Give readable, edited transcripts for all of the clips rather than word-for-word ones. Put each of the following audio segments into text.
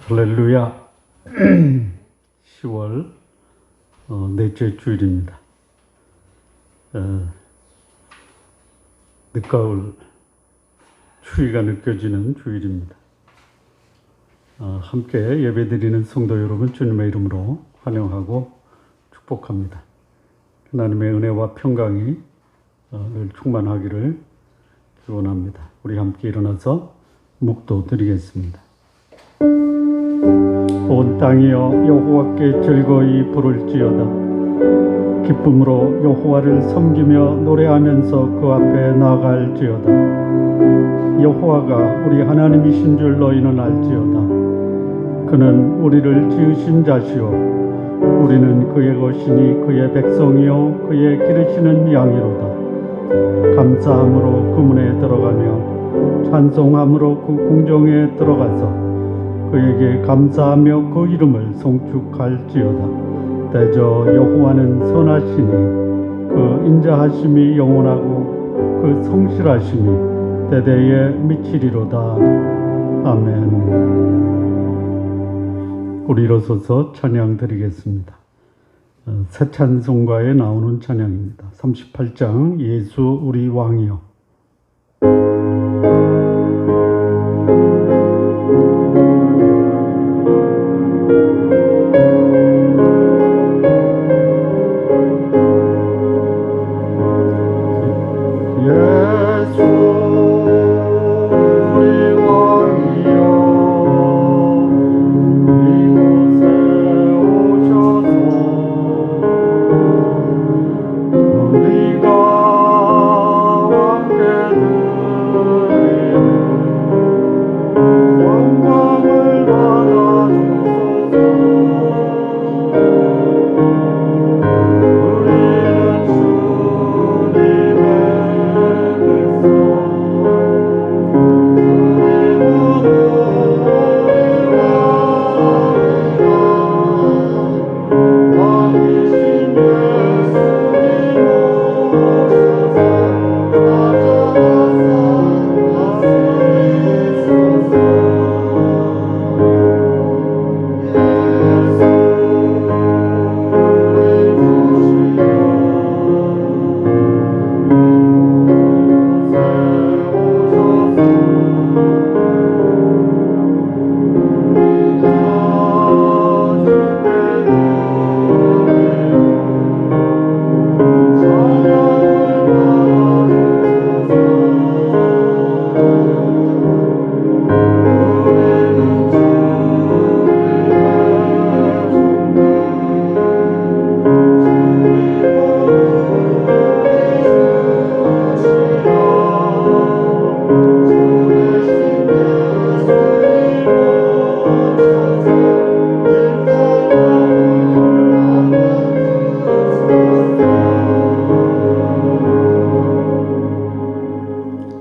할렐루야. 10월 넷째 주일입니다. 늦가을 추위가 느껴지는 주일입니다. 함께 예배드리는 성도 여러분 주님의 이름으로 환영하고 축복합니다. 하나님의 은혜와 평강이 늘 충만하기를 기원합니다. 우리 함께 일어나서 묵도 드리겠습니다. 온 땅이여 여호와께 즐거이 부를지어다. 기쁨으로 여호와를 섬기며 노래하면서 그 앞에 나아갈지어다. 여호와가 우리 하나님이신 줄 너희는 알지어다. 그는 우리를 지으신 자시오. 우리는 그의 것이니 그의 백성이요 그의 기르시는 양이로다. 감사함으로 그 문에 들어가며 찬송함으로 그 궁정에 들어가서 그에게 감사하며 그 이름을 송축할지어다. 대저 여호와는 선하시니 그 인자하심이 영원하고 그 성실하심이 대대에 미치리로다. 아멘. 우리 일어서서 찬양 드리겠습니다. 새 찬송가에 나오는 찬양입니다. 38장 예수 우리 왕이여.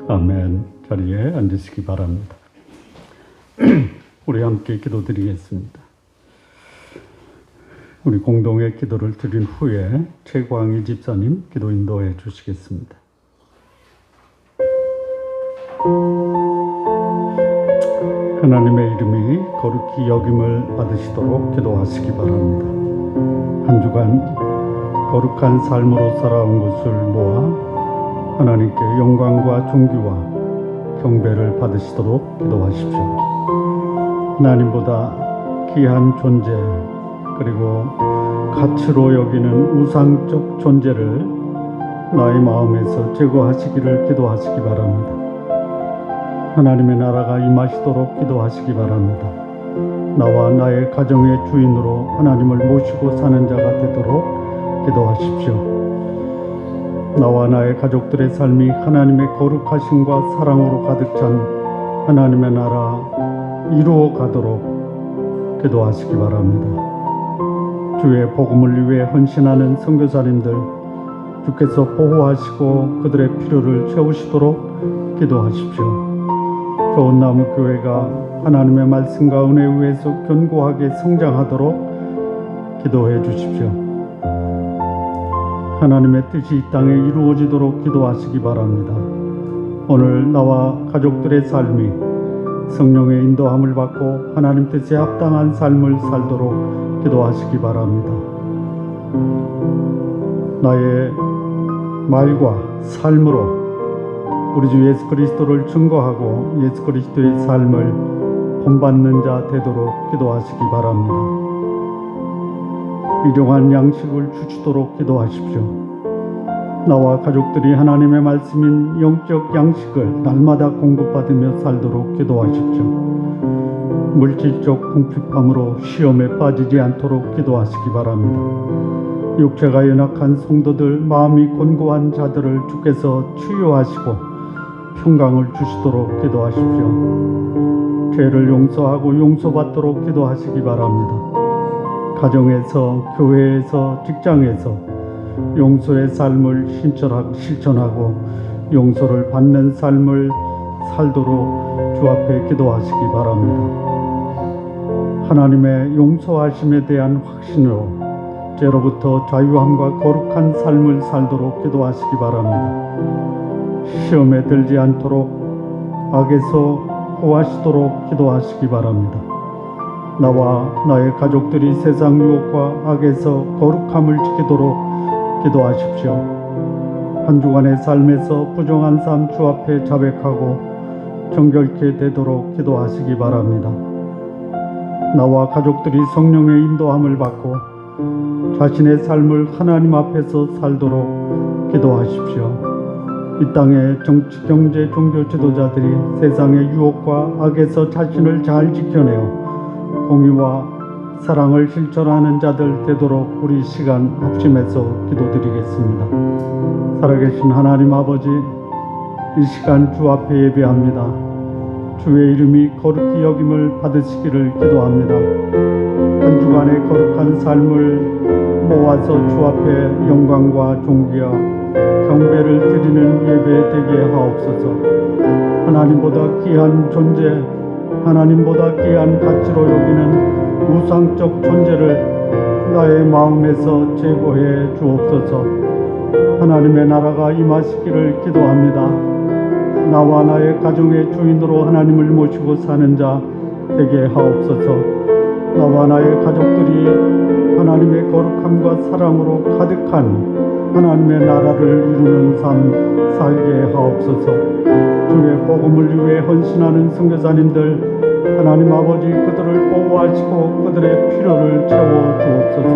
아멘. 자리에 앉으시기 바랍니다. 우리 함께 기도드리겠습니다. 우리 공동의 기도를 드린 후에 최광희 집사님 기도 인도해 주시겠습니다. 하나님의 이름이 거룩히 여김을 받으시도록 기도하시기 바랍니다. 한 주간 거룩한 삶으로 살아온 것을 모아 하나님께 영광과 존귀와 경배를 받으시도록 기도하십시오. 하나님보다 귀한 존재 그리고 가치로 여기는 우상적 존재를 나의 마음에서 제거하시기를 기도하시기 바랍니다. 하나님의 나라가 임하시도록 기도하시기 바랍니다. 나와 나의 가정의 주인으로 하나님을 모시고 사는 자가 되도록 기도하십시오. 나와 나의 가족들의 삶이 하나님의 거룩하심과 사랑으로 가득 찬 하나님의 나라 이루어 가도록 기도하시기 바랍니다. 주의 복음을 위해 헌신하는 선교사님들 주께서 보호하시고 그들의 필요를 채우시도록 기도하십시오. 좋은 나무 교회가 하나님의 말씀과 은혜 위에서 견고하게 성장하도록 기도해 주십시오. 하나님의 뜻이 이 땅에 이루어지도록 기도하시기 바랍니다. 오늘 나와 가족들의 삶이 성령의 인도함을 받고 하나님 뜻에 합당한 삶을 살도록 기도하시기 바랍니다. 나의 말과 삶으로 우리 주 예수 그리스도를 증거하고 예수 그리스도의 삶을 본받는 자 되도록 기도하시기 바랍니다. 일용할 양식을 주시도록 기도하십시오. 나와 가족들이 하나님의 말씀인 영적 양식을 날마다 공급받으며 살도록 기도하십시오. 물질적 궁핍함으로 시험에 빠지지 않도록 기도하시기 바랍니다. 육체가 연약한 성도들, 마음이 곤고한 자들을 주께서 치유하시고 평강을 주시도록 기도하십시오. 죄를 용서하고 용서받도록 기도하시기 바랍니다. 가정에서, 교회에서, 직장에서 용서의 삶을 실천하고 용서를 받는 삶을 살도록 주 앞에 기도하시기 바랍니다. 하나님의 용서하심에 대한 확신으로 죄로부터 자유함과 거룩한 삶을 살도록 기도하시기 바랍니다. 시험에 들지 않도록 악에서 구하시도록 기도하시기 바랍니다. 나와 나의 가족들이 세상 유혹과 악에서 거룩함을 지키도록 기도하십시오. 한 주간의 삶에서 부정한 삶 주 앞에 자백하고 정결케 되도록 기도하시기 바랍니다. 나와 가족들이 성령의 인도함을 받고 자신의 삶을 하나님 앞에서 살도록 기도하십시오. 이 땅의 정치, 경제, 종교 지도자들이 세상의 유혹과 악에서 자신을 잘 지켜내어 공의와 사랑을 실천하는 자들 되도록 우리 시간 합심해서 기도드리겠습니다. 살아계신 하나님 아버지, 이 시간 주 앞에 예배합니다. 주의 이름이 거룩히 여김을 받으시기를 기도합니다. 한 주간의 거룩한 삶을 모아서 주 앞에 영광과 존귀와 경배를 드리는 예배 되게 하옵소서. 하나님보다 귀한 존재, 하나님보다 귀한 가치로 여기는 우상적 존재를 나의 마음에서 제거해 주옵소서. 하나님의 나라가 임하시기를 기도합니다. 나와 나의 가정의 주인으로 하나님을 모시고 사는 자 되게 하옵소서. 나와 나의 가족들이 하나님의 거룩함과 사랑으로 가득한 하나님의 나라를 이루는 삶 살게 하옵소서. 주의 복음을 위해 헌신하는 선교사님들, 하나님 아버지 그들을 보호하시고 그들의 필요를 채워 주옵소서.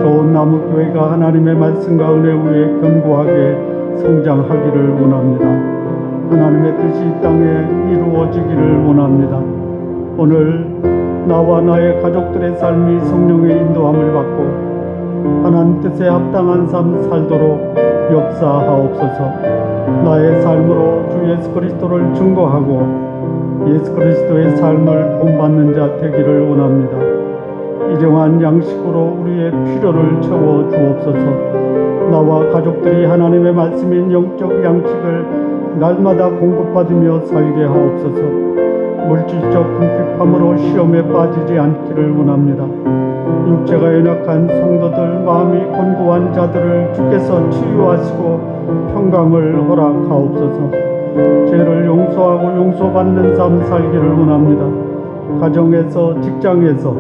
좋은 나무교회가 하나님의 말씀과 은혜 위에 견고하게 성장하기를 원합니다. 하나님의 뜻이 이 땅에 이루어지기를 원합니다. 오늘 나와 나의 가족들의 삶이 성령의 인도함을 받고 하나님 뜻에 합당한 삶 살도록 역사하옵소서. 나의 삶으로 주 예수 그리스도를 증거하고 예수 그리스도의 삶을 본받는 자 되기를 원합니다. 일용한 양식으로 우리의 필요를 채워 주옵소서. 나와 가족들이 하나님의 말씀인 영적 양식을 날마다 공급받으며 살게 하옵소서. 물질적 궁핍함으로 시험에 빠지지 않기를 원합니다. 육체가 연약한 성도들, 마음이 곤고한 자들을 주께서 치유하시고 평강을 허락하옵소서. 죄를 용서하고 용서받는 삶 살기를 원합니다. 가정에서, 직장에서,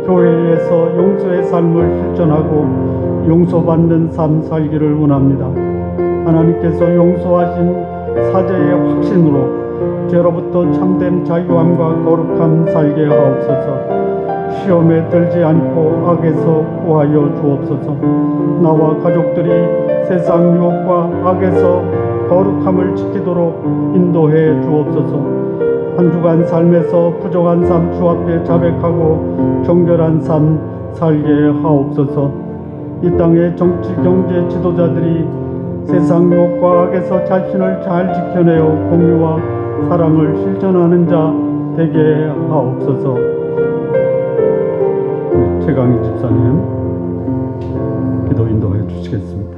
교회에서 용서의 삶을 실천하고 용서받는 삶 살기를 원합니다. 하나님께서 용서하신 사죄의 확신으로 죄로부터 참된 자유함과 거룩함 살게 하옵소서. 시험에 들지 않고 악에서 구하여 주옵소서. 나와 가족들이 세상 유혹과 악에서 거룩함을 지키도록 인도해 주옵소서. 한 주간 삶에서 부정한 삶 주 앞에 자백하고 정결한 삶 살게 하옵소서. 이 땅의 정치, 경제 지도자들이 세상 유혹과 악에서 자신을 잘 지켜내어 공의와 사랑을 실천하는 자 되게 하옵소서. 최강희 집사님 기도 인도해 주시겠습니다.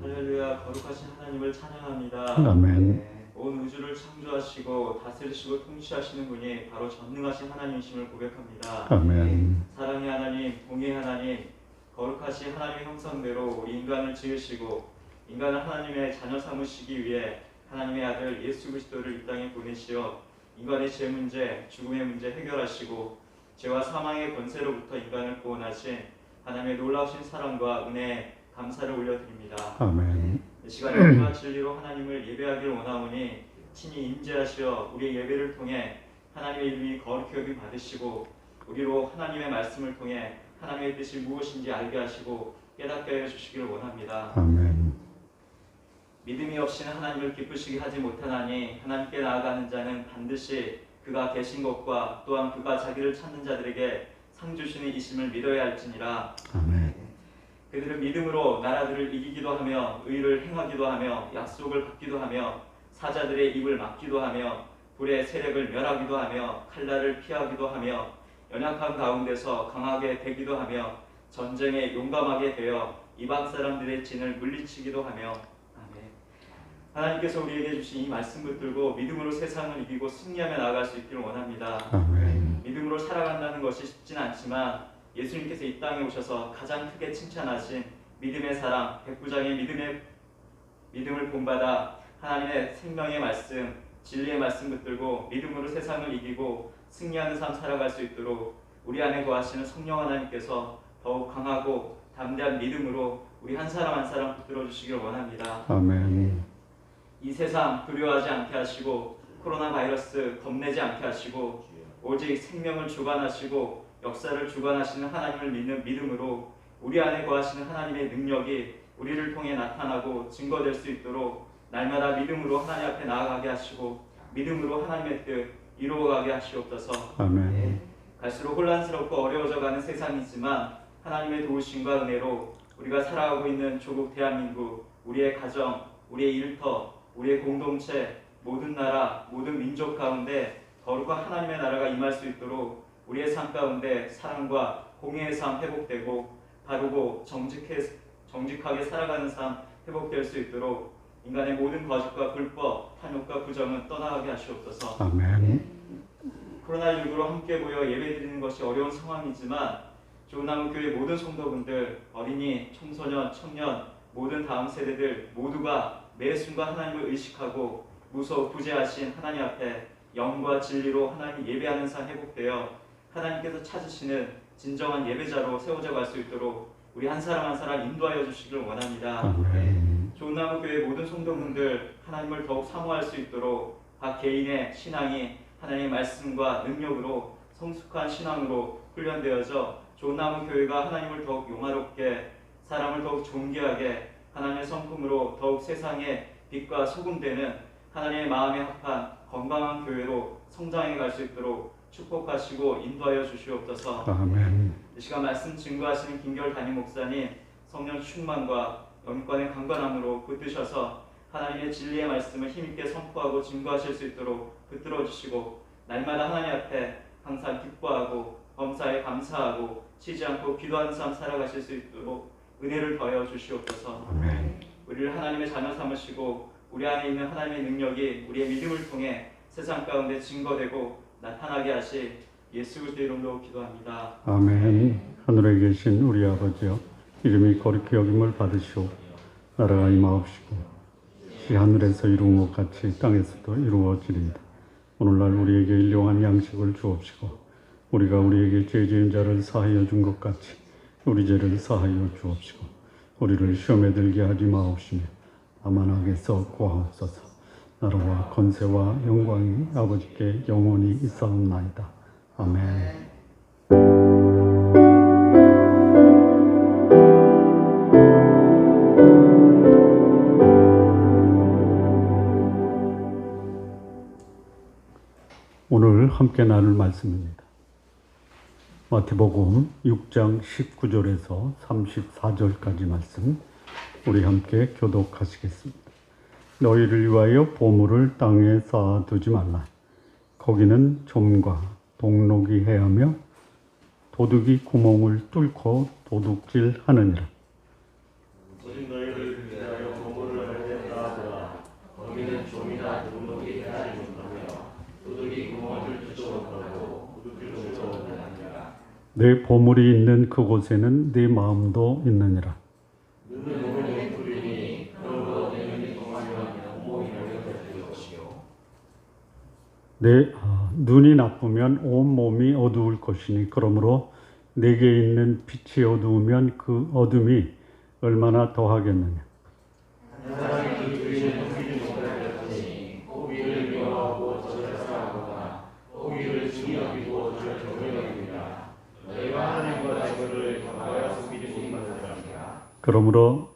할렐루야. 거룩하신 하나님을 찬양합니다. 아멘. 네, 온 우주를 창조하시고 다스리시고 통치하시는 분이 바로 전능하신 하나님이심을 고백합니다. 아멘. 사랑의 하나님, 공의의 하나님, 거룩하신 하나님의 형상대로 우리 인간을 지으시고 인간을 하나님의 자녀 삼으시기 위해 하나님의 아들 예수 그리스도를 이 땅에 보내시어 인간의 죄 문제, 죽음의 문제 해결하시고 죄와 사망의 권세로부터 인간을 구원하신 하나님의 놀라우신 사랑과 은혜에 감사를 올려드립니다. 아멘. 이 시간 영과 진리로 하나님을 예배하길 원하오니 친히 임재하시어 우리의 예배를 통해 하나님의 이름이 거룩히 여김 받으시고 우리로 하나님의 말씀을 통해 하나님의 뜻이 무엇인지 알게 하시고 깨닫게 해주시기를 원합니다. 아멘. 믿음이 없이는 하나님을 기쁘시게 하지 못하나니 하나님께 나아가는 자는 반드시 그가 계신 것과 또한 그가 자기를 찾는 자들에게 상 주시는 이심을 믿어야 할지니라. 아멘. 그들은 믿음으로 나라들을 이기기도 하며 의를 행하기도 하며 약속을 받기도 하며 사자들의 입을 막기도 하며 불의 세력을 멸하기도 하며 칼날을 피하기도 하며 연약한 가운데서 강하게 되기도 하며 전쟁에 용감하게 되어 이방 사람들의 진을 물리치기도 하며. 아멘. 하나님께서 우리에게 주신 이 말씀 붙들고 믿음으로 세상을 이기고 승리하며 나아갈 수 있기를 원합니다. 아멘. 믿음으로 살아간다는 것이 쉽진 않지만 예수님께서 이 땅에 오셔서 가장 크게 칭찬하신 믿음의 사랑, 백부장의 믿음을 본받아 하나님의 생명의 말씀, 진리의 말씀 붙들고 믿음으로 세상을 이기고 승리하는 삶 살아갈 수 있도록 우리 안에 거하시는 성령 하나님께서 더욱 강하고 담대한 믿음으로 우리 한 사람 한 사람 붙들어 주시길 원합니다. 아멘. 이 세상 두려워하지 않게 하시고 코로나 바이러스 겁내지 않게 하시고 오직 생명을 주관하시고 역사를 주관하시는 하나님을 믿는 믿음으로 우리 안에 거하시는 하나님의 능력이 우리를 통해 나타나고 증거될 수 있도록 날마다 믿음으로 하나님 앞에 나아가게 하시고 믿음으로 하나님의 뜻 이루어가게 하시옵소서. 아멘. 갈수록 혼란스럽고 어려워져가는 세상이지만 하나님의 도우심과 은혜로 우리가 살아가고 있는 조국 대한민국, 우리의 가정, 우리의 일터, 우리의 공동체, 모든 나라, 모든 민족 가운데 거룩한 하나님의 나라가 임할 수 있도록 우리의 삶 가운데 사랑과 공의의 삶 회복되고 바르고 정직하게 살아가는 삶 회복될 수 있도록 인간의 모든 거짓과 불법, 탐욕과 부정은 떠나가게 하시옵소서. 아멘. 코로나19로 함께 모여 예배드리는 것이 어려운 상황이지만 좋은나무 교회 모든 성도분들, 어린이, 청소년, 청년, 모든 다음 세대들 모두가 매 순간 하나님을 의식하고 무서워 구제하신 하나님 앞에 영과 진리로 하나님 예배하는 삶 회복되어 하나님께서 찾으시는 진정한 예배자로 세워져 갈 수 있도록 우리 한 사람 한 사람 인도하여 주시길 원합니다. 아멘. 좋은나무 교회 모든 성도분들 하나님을 더욱 사모할 수 있도록 각 개인의 신앙이 하나님의 말씀과 능력으로 성숙한 신앙으로 훈련되어져 좋은나무 교회가 하나님을 더욱 용화롭게 사람을 더욱 존귀하게 하나님의 성품으로 더욱 세상의 빛과 소금 되는 하나님의 마음에 합한 건강한 교회로 성장해 갈 수 있도록 축복하시고 인도하여 주시옵소서. 아멘. 이 시간 말씀 증거하시는 김결 담임 목사님 성령 충만과 영권의 강건함으로 붙드셔서 하나님의 진리의 말씀을 힘있게 선포하고 증거하실 수 있도록 붙들어 주시고 날마다 하나님 앞에 항상 기뻐하고 범사에 감사하고 쉬지 않고 기도하는 삶 살아가실 수 있도록 은혜를 더하여 주시옵소서. 아멘. 우리를 하나님의 자녀 삼으시고 우리 안에 있는 하나님의 능력이 우리의 믿음을 통해 세상 가운데 증거되고 나타나게 하시 예수 그리스도의 이름으로 기도합니다. 아멘. 하늘에 계신 우리 아버지여, 이름이 거룩히 여김을 받으시오. 나라가 임하옵시고 이 하늘에서 이루은 것 같이 땅에서도 이루어지리이다. 오늘날 우리에게 일용할 양식을 주옵시고 우리가 우리에게 죄 지은 자를 사하여 준 것 같이 우리 죄를 사하여 주옵시고 우리를 시험에 들게 하지 마옵시며 다만 악에서 구하옵소서. 나라와 권세와 영광이 아버지께 영원히 있사옵나이다. 아멘. 오늘 함께 나눌 말씀입니다. 마태복음 6장 19절에서 34절까지 말씀 우리 함께 교독하시겠습니다. 너희를 위하여 보물을 땅에 쌓아두지 말라. 거기는 좀과 동록이 해하며 도둑이 구멍을 뚫고 도둑질하느니라. 오직 너희를 위하여 보물을 하늘에 쌓아두라. 거기는 좀이나 동록이 해하지 못하며 도둑이 구멍을 뚫지 못하고 도둑질도 못하느니라. 내 보물이 있는 그곳에는 내 마음도 있느니라. 눈은 몸의 불이니 그러므로 내 눈이 동하면 온몸이 열려될 것이요. 눈이 나쁘면 온 몸이 어두울 것이니 그러므로 내게 있는 빛이 어두우면 그 어둠이 얼마나 더하겠느냐. 한 사람이 그 주인을 섬기지 못하였으니 꼭 이를 미워하고 저를 사랑하거나 꼭 이를 중히 여기고 저를 경히 여깁니다. 너희가 하나님과 자기를 경하여 섬기지 못하였느니라. 그러므로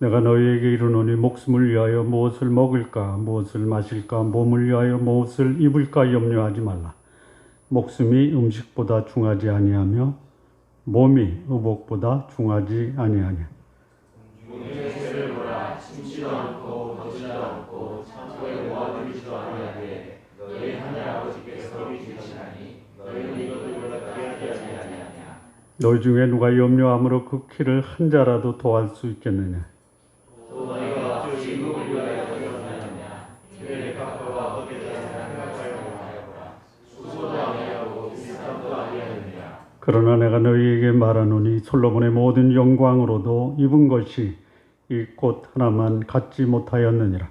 내가 너희에게 이르노니 목숨을 위하여 무엇을 먹을까 무엇을 마실까 몸을 위하여 무엇을 입을까 염려하지 말라. 목숨이 음식보다 중하지 아니하며 몸이 의복보다 중하지 아니하냐. 공중의 새를 보라. 심지도 않고 거두지도 않고 창고에 모아두지도 아니하되 너희 하늘 아버지께서 주시나니 너희는 이것을 요란하게 하지 아니하냐. 너희 중에 누가 염려함으로 그 키를 한 자라도 더할 수 있겠느냐. 또 너희가 질문을 위하여 염려하느냐. 주의 값과 어디에 대한 생각하여보라. 수고도 아니하고 비슷함도 아니하느냐. 그러나 내가 너희에게 말하노니 솔로몬의 모든 영광으로도 입은 것이 이 꽃 하나만 갖지 못하였느니라.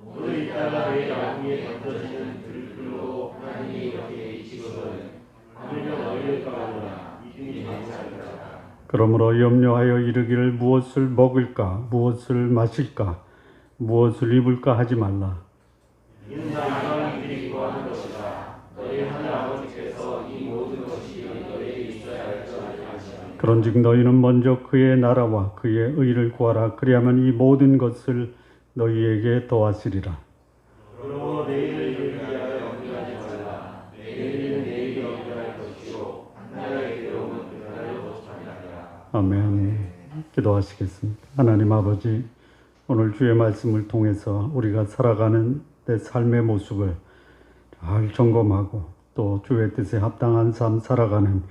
오늘 이따가 내 야궁에 던져지는 들불로 하나님이 이렇게 이치거든. 하물며 너희를 가보라. 이름이 감사하리라. 그러므로 염려하여 이르기를 무엇을 먹을까 무엇을 마실까 무엇을 입을까 하지 말라. 이는 다 이방인들이 구하는 것이다. 너희 하늘 아버지께서 이 모든 것이 너희에게 있어야 할 줄 아시나니. 그런즉 너희는 먼저 그의 나라와 그의 의를 구하라. 그리하면 이 모든 것을 너희에게 더하시리라. 그러므로 내일을 위하여 염려하지 말라. 내일은 내일이 염려할 것이요 한 날의 괴로움은 그날로 도착하리라. 아멘. 기도하시겠습니다. 하나님 아버지, 오늘 주의 말씀을 통해서 우리가 살아가는 내 삶의 모습을 잘 점검하고 또 주의 뜻에 합당한 삶 살아가는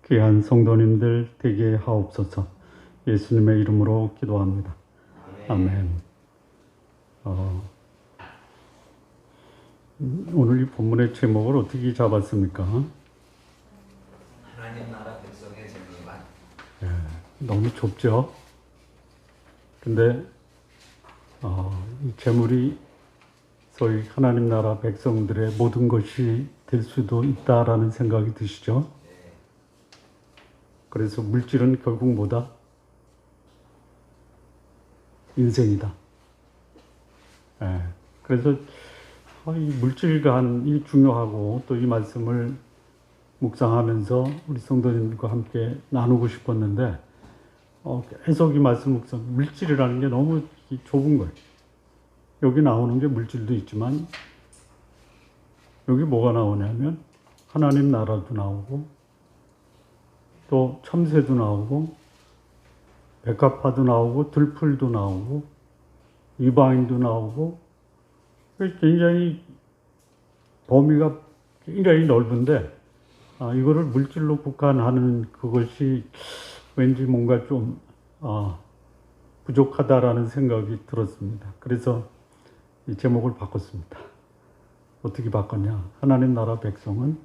귀한 성도님들 되게 하옵소서. 예수님의 이름으로 기도합니다. 아멘. 오늘 이 본문의 제목을 어떻게 잡았습니까? 하나님 나라 백성의 재물만. 너무 좁죠? 근데 이 재물이 소위 하나님 나라 백성들의 모든 것이 될 수도 있다라는 생각이 드시죠? 그래서 물질은 결국 뭐다? 인생이다. 그래서 이 물질관이 중요하고 또 이 말씀을 묵상하면서 우리 성도님들과 함께 나누고 싶었는데 계속 이 말씀 묵상, 물질이라는 게 너무 좁은 거예요. 여기 나오는 게 물질도 있지만 여기 뭐가 나오냐면 하나님 나라도 나오고 또 참새도 나오고 백합화도 나오고 들풀도 나오고 이방인도 나오고 굉장히 범위가 굉장히 넓은데 이거를 물질로 국한하는 그것이 왠지 뭔가 좀 부족하다라는 생각이 들었습니다. 그래서 이 제목을 바꿨습니다. 어떻게 바꿨냐? 하나님 나라 백성은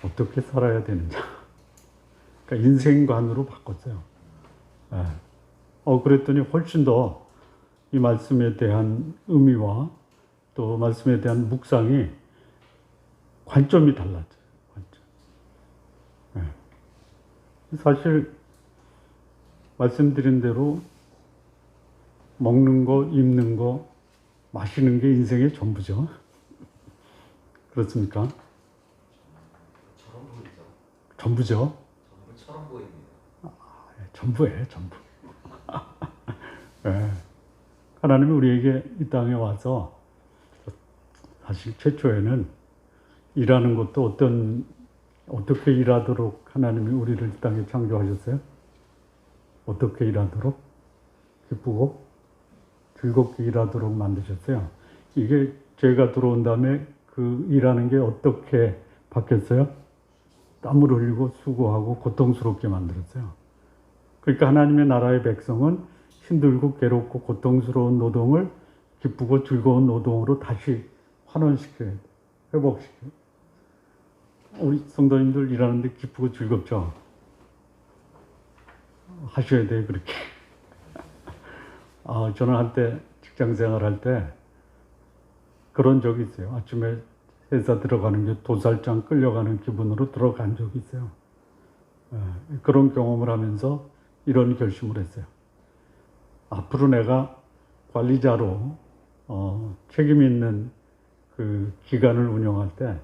어떻게 살아야 되느냐? 그러니까 인생관으로 바꿨어요. 그랬더니 훨씬 더 이 말씀에 대한 의미와 또 말씀에 대한 묵상이 관점이 달라져요. 관점. 사실 말씀드린 대로 먹는 거, 입는 거, 마시는 게 인생의 전부죠. 그렇습니까? 처럼 보이죠. 전부죠. 전부처럼 보입니다. 전부예요, 전부. 하나님이 우리에게 이 땅에 와서 사실 최초에는 일하는 것도 어떻게 일하도록 하나님이 우리를 이 땅에 창조하셨어요? 어떻게 일하도록? 기쁘고 즐겁게 일하도록 만드셨어요. 이게 죄가 들어온 다음에 그 일하는 게 어떻게 바뀌었어요? 땀을 흘리고 수고하고 고통스럽게 만들었어요. 그러니까 하나님의 나라의 백성은 힘들고 괴롭고 고통스러운 노동을 기쁘고 즐거운 노동으로 다시 환원시켜야 돼. 회복시켜요. 우리 성도님들 일하는데 기쁘고 즐겁죠? 하셔야 돼요, 그렇게. 저는 한때 직장 생활할 때 그런 적이 있어요. 아침에 회사 들어가는 게 도살장 끌려가는 기분으로 들어간 적이 있어요. 그런 경험을 하면서 이런 결심을 했어요. 앞으로 내가 관리자로 책임 있는 그 기관을 운영할 때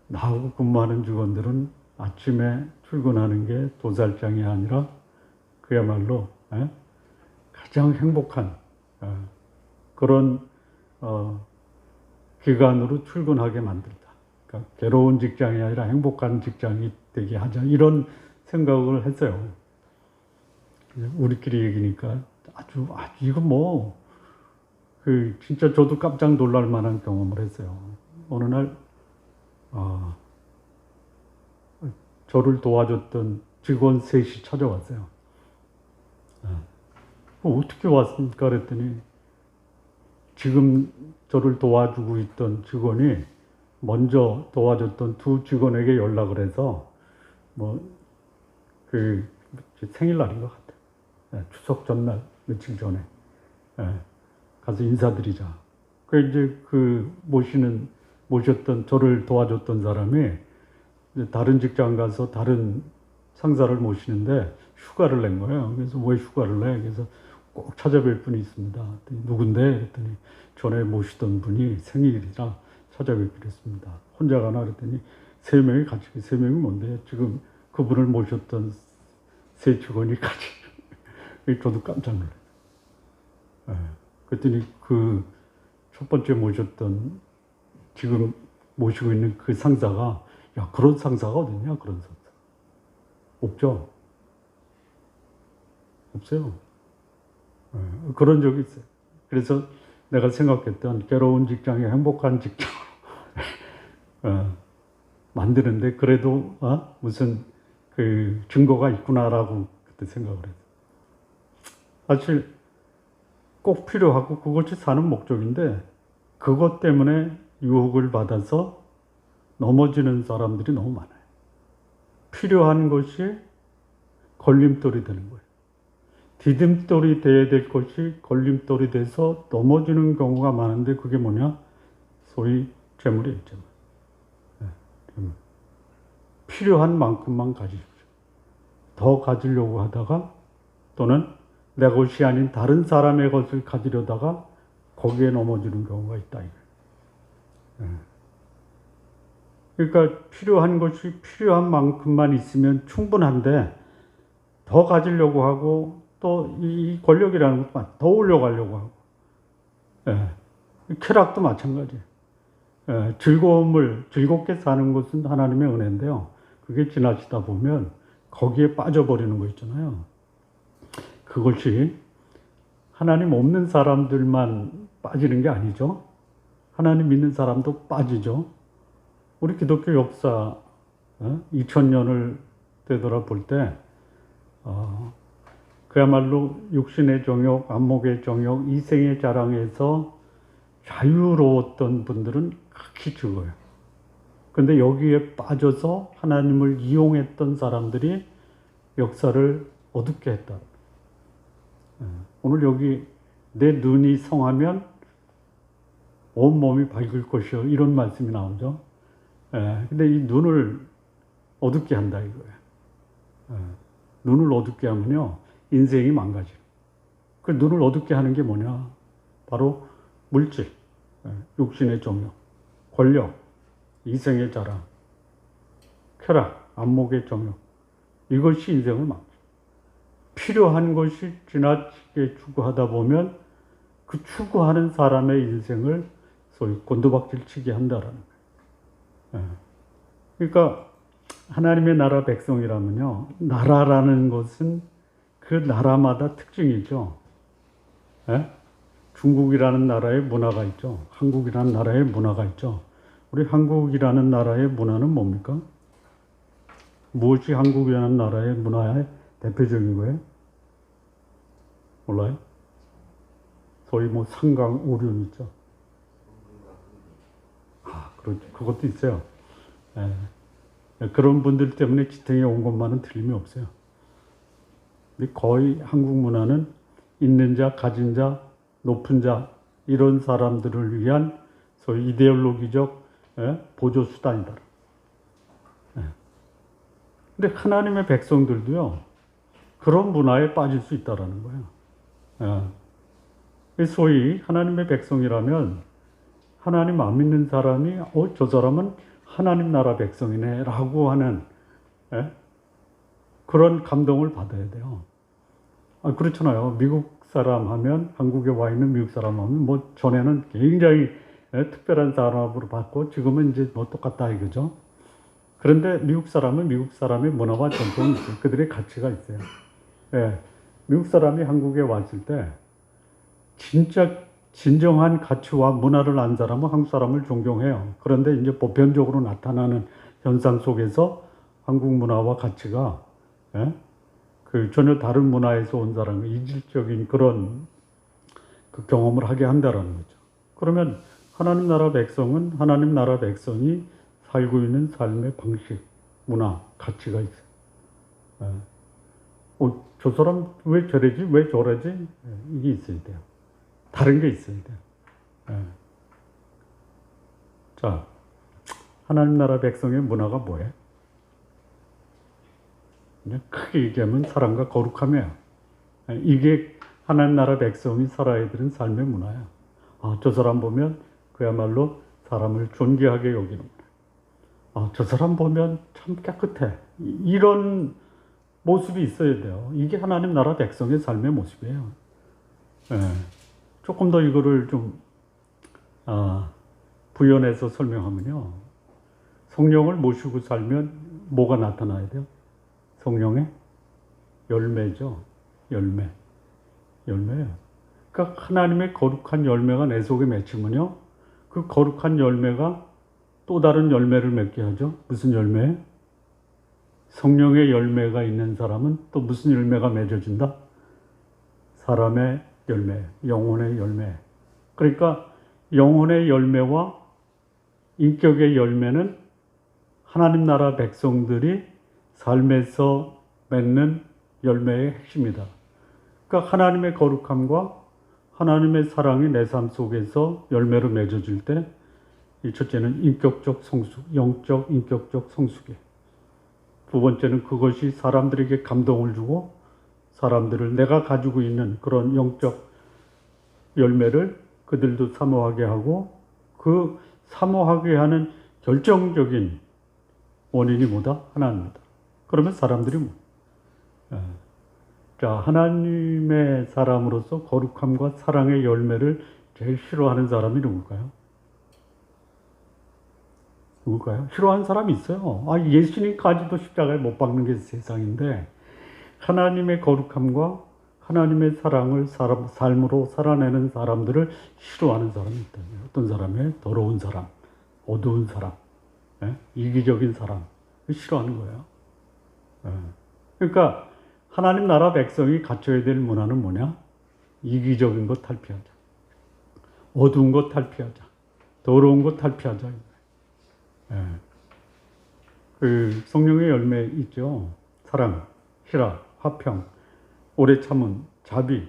나하고 근무하는 직원들은 아침에 출근하는 게 도살장이 아니라 그야말로 가장 행복한 그런 기관으로 출근하게 만들다. 그러니까 괴로운 직장이 아니라 행복한 직장이 되게 하자. 이런 생각을 했어요. 우리끼리 얘기니까 아주 이거 뭐 진짜 저도 깜짝 놀랄 만한 경험을 했어요. 어느 날 저를 도와줬던 직원 셋이 찾아왔어요. 어떻게 왔습니까? 그랬더니 지금 저를 도와주고 있던 직원이 먼저 도와줬던 두 직원에게 연락을 해서 생일날인 것 같아요. 추석 전날 며칠 전에 가서 인사드리자. 이제 모셨던 저를 도와줬던 사람이 이제 다른 직장 가서 다른 상사를 모시는데 휴가를 낸 거예요. 그래서 왜 휴가를 내? 그래서 꼭 찾아뵐 분이 있습니다. 누군데? 그랬더니 전에 모시던 분이 생일이라 찾아뵙기로 했습니다. 혼자 가나? 그랬더니 세 명이 같이, 세 명이 뭔데? 지금 그분을 모셨던 세 직원이 같이. 저도 깜짝 놀랐어요. 그랬더니 그 첫 번째 모셨던 지금 모시고 있는 그 상사가 야, 그런 상사가 어딨냐? 그런 상사. 없죠? 없어요. 그런 적이 있어요. 그래서 내가 생각했던 괴로운 직장에 행복한 직장 만드는데 그래도 무슨 그 증거가 있구나라고 그때 생각을 했어요. 사실 꼭 필요하고 그것이 사는 목적인데 그것 때문에 유혹을 받아서 넘어지는 사람들이 너무 많아요. 필요한 것이 걸림돌이 되는 거예요. 디딤돌이 돼야 될 것이 걸림돌이 돼서 넘어지는 경우가 많은데 그게 뭐냐? 소위 재물이에요, 재물. 필요한 만큼만 가지십시오. 더 가지려고 하다가 또는 내 것이 아닌 다른 사람의 것을 가지려다가 거기에 넘어지는 경우가 있다. 그러니까 필요한 것이 필요한 만큼만 있으면 충분한데 더 가지려고 하고 또 이 권력이라는 것도 더 올려가려고 하고 쾌락도 마찬가지예요. 즐겁게 사는 것은 하나님의 은혜인데요. 그게 지나치다 보면 거기에 빠져버리는 거 있잖아요. 그것이 하나님 없는 사람들만 빠지는 게 아니죠. 하나님 믿는 사람도 빠지죠. 우리 기독교 역사 2000년을 되돌아볼 때 그야말로 육신의 정욕, 안목의 정욕, 이생의 자랑에서 자유로웠던 분들은 극히 적어요. 근데 여기에 빠져서 하나님을 이용했던 사람들이 역사를 어둡게 했다. 오늘 여기 내 눈이 성하면 온몸이 밝을 것이요. 이런 말씀이 나오죠. 근데 이 눈을 어둡게 한다 이거예요. 눈을 어둡게 하면요. 인생이 망가져요. 그 눈을 어둡게 하는 게 뭐냐? 바로 물질, 육신의 정욕, 권력, 이생의 자랑, 쾌락, 안목의 정욕. 이것이 인생을 망쳐요. 필요한 것이 지나치게 추구하다 보면 그 추구하는 사람의 인생을 소위 곤두박질 치게 한다라는 거예요. 그러니까 하나님의 나라 백성이라면요. 나라라는 것은 그 나라마다 특징이죠. 중국이라는 나라의 문화가 있죠. 한국이라는 나라의 문화가 있죠. 우리 한국이라는 나라의 문화는 뭡니까? 무엇이 한국이라는 나라의 문화의 대표적인 거예요? 몰라요? 소위 상강 오륜 있죠. 그렇죠. 그것도 있어요. 그런 분들 때문에 지탱에 온 것만은 틀림이 없어요. 근데 거의 한국 문화는 있는 자, 가진 자, 높은 자 이런 사람들을 위한 소위 이데올로기적 보조 수단이다. 근데 하나님의 백성들도요, 그런 문화에 빠질 수 있다라는 거예요. 소위 하나님의 백성이라면 하나님 안 믿는 사람이 저 사람은 하나님 나라 백성이네 라고 하는 그런 감동을 받아야 돼요. 그렇잖아요. 미국 사람 하면, 한국에 와 있는 미국 사람 하면 뭐 전에는 굉장히 특별한 사람으로 봤고 지금은 이제 뭐 똑같다 이거죠. 그런데 미국 사람은 미국 사람의 문화와 전통이 있어요. 그들의 가치가 있어요. 미국 사람이 한국에 왔을 때 진짜 진정한 가치와 문화를 안 사람은 한국 사람을 존경해요. 그런데 이제 보편적으로 나타나는 현상 속에서 한국 문화와 가치가 그 전혀 다른 문화에서 온 사람이 이질적인 그런 그 경험을 하게 한다라는 거죠. 그러면 하나님 나라 백성은 하나님 나라 백성이 살고 있는 삶의 방식, 문화, 가치가 있어요. 저 사람 왜 저러지? 왜 저러지? 이게 있어야 돼요. 다른 게 있어야 돼요. 자, 하나님 나라 백성의 문화가 뭐예요? 크게 얘기하면 사랑과 거룩함이에요. 이게 하나님 나라 백성이 살아야 되는 삶의 문화야. 저 사람 보면 그야말로 사람을 존귀하게 여기는 거야. 저 사람 보면 참 깨끗해. 이런 모습이 있어야 돼요. 이게 하나님 나라 백성의 삶의 모습이에요. 조금 더 이거를 좀 부연해서 설명하면요. 성령을 모시고 살면 뭐가 나타나야 돼요? 성령의 열매죠. 열매예요. 그러니까 하나님의 거룩한 열매가 내 속에 맺히면요. 그 거룩한 열매가 또 다른 열매를 맺게 하죠. 무슨 열매? 성령의 열매가 있는 사람은 또 무슨 열매가 맺어진다? 사람의 열매, 영혼의 열매. 그러니까 영혼의 열매와 인격의 열매는 하나님 나라 백성들이 삶에서 맺는 열매의 핵심이다. 그러니까 하나님의 거룩함과 하나님의 사랑이 내 삶 속에서 열매를 맺어질 때, 이 첫째는 인격적 성숙, 영적 인격적 성숙이에요. 두 번째는 그것이 사람들에게 감동을 주고 사람들을 내가 가지고 있는 그런 영적 열매를 그들도 사모하게 하고, 그 사모하게 하는 결정적인 원인이 뭐다? 하나님이다. 그러면 사람들이 자, 하나님의 사람으로서 거룩함과 사랑의 열매를 제일 싫어하는 사람이 누굴까요? 싫어하는 사람이 있어요. 예수님까지도 십자가에 못 박는 게 세상인데, 하나님의 거룩함과 하나님의 사랑을 삶으로 살아내는 사람들을 싫어하는 사람이 있다. 어떤 사람이에요? 더러운 사람, 어두운 사람, 이기적인 사람, 싫어하는 거예요. 그러니까 하나님 나라 백성이 갖춰야 될 문화는 뭐냐? 이기적인 것 탈피하자. 어두운 것 탈피하자. 더러운 것 탈피하자. 그 성령의 열매 있죠. 사랑, 희락, 화평, 오래 참음, 자비,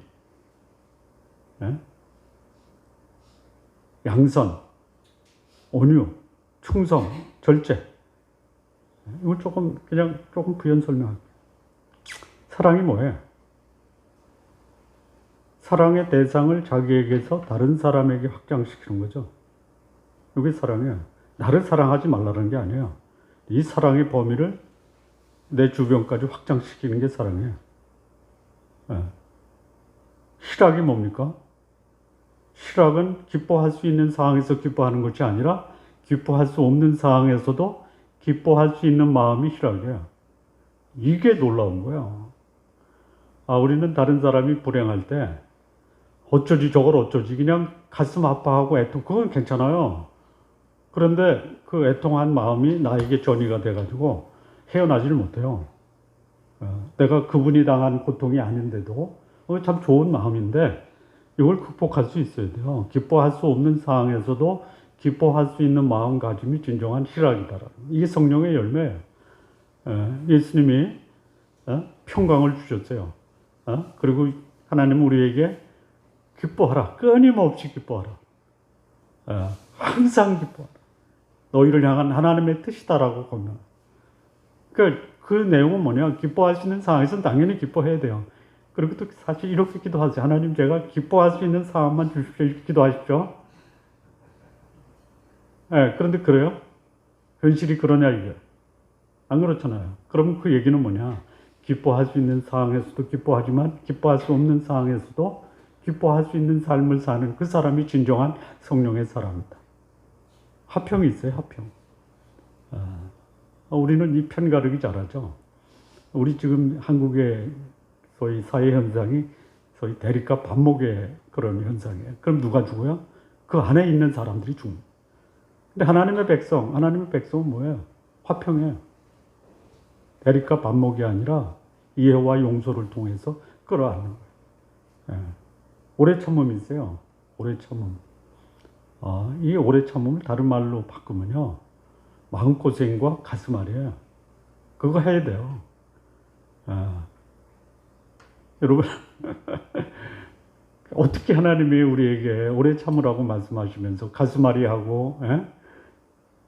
양선, 온유, 충성, 절제. 이걸 조금 부연 설명할게요. 사랑이 뭐예요? 사랑의 대상을 자기에게서 다른 사람에게 확장시키는 거죠. 이게 사랑이에요. 나를 사랑하지 말라는 게 아니에요. 이 사랑의 범위를 내 주변까지 확장시키는 게 사랑이에요. 희락이 뭡니까? 희락은 기뻐할 수 있는 상황에서 기뻐하는 것이 아니라 기뻐할 수 없는 상황에서도 기뻐할 수 있는 마음이 희락이에요. 이게 놀라운 거예요. 우리는 다른 사람이 불행할 때 어쩌지 저걸 어쩌지 그냥 가슴 아파하고 애통, 그건 괜찮아요. 그런데 그 애통한 마음이 나에게 전이가 돼가지고 헤어나지를 못해요. 내가 그분이 당한 고통이 아닌데도 참 좋은 마음인데 이걸 극복할 수 있어야 돼요. 기뻐할 수 없는 상황에서도 기뻐할 수 있는 마음가짐이 진정한 희락이다. 이게 성령의 열매예요. 예수님이 평강을 주셨어요. 그리고 하나님은 우리에게 기뻐하라. 끊임없이 기뻐하라. 항상 기뻐하라. 너희를 향한 하나님의 뜻이다라고 보면. 그 내용은 뭐냐? 기뻐할 수 있는 상황에서는 당연히 기뻐해야 돼요. 그리고 또 사실 이렇게 기도하지. 하나님, 제가 기뻐할 수 있는 상황만 주십시오. 이렇게 기도하십시오. 네, 그런데 그래요? 현실이 그러냐 이게? 안 그렇잖아요. 그럼 그 얘기는 뭐냐? 기뻐할 수 있는 상황에서도 기뻐하지만 기뻐할 수 없는 상황에서도 기뻐할 수 있는 삶을 사는 그 사람이 진정한 성령의 사람이다. 화평이 있어요, 화평. 우리는 이 편가르기 잘하죠. 우리 지금 한국의 소위 사회 현상이 소위 대립과 반목의 그런 현상이에요. 그럼 누가 죽어요? 그 안에 있는 사람들이 죽는. 근데 하나님의 백성은 뭐예요? 화평이에요. 대립과 반목이 아니라 이해와 용서를 통해서 끌어안는 거예요. 예. 오래 참음이 있어요. 오래 참음. 이 오래 참음을 다른 말로 바꾸면요. 마음고생과 가슴앓이에요. 그거 해야 돼요. 여러분, 어떻게 하나님이 우리에게 오래 참으라고 말씀하시면서 가슴앓이하고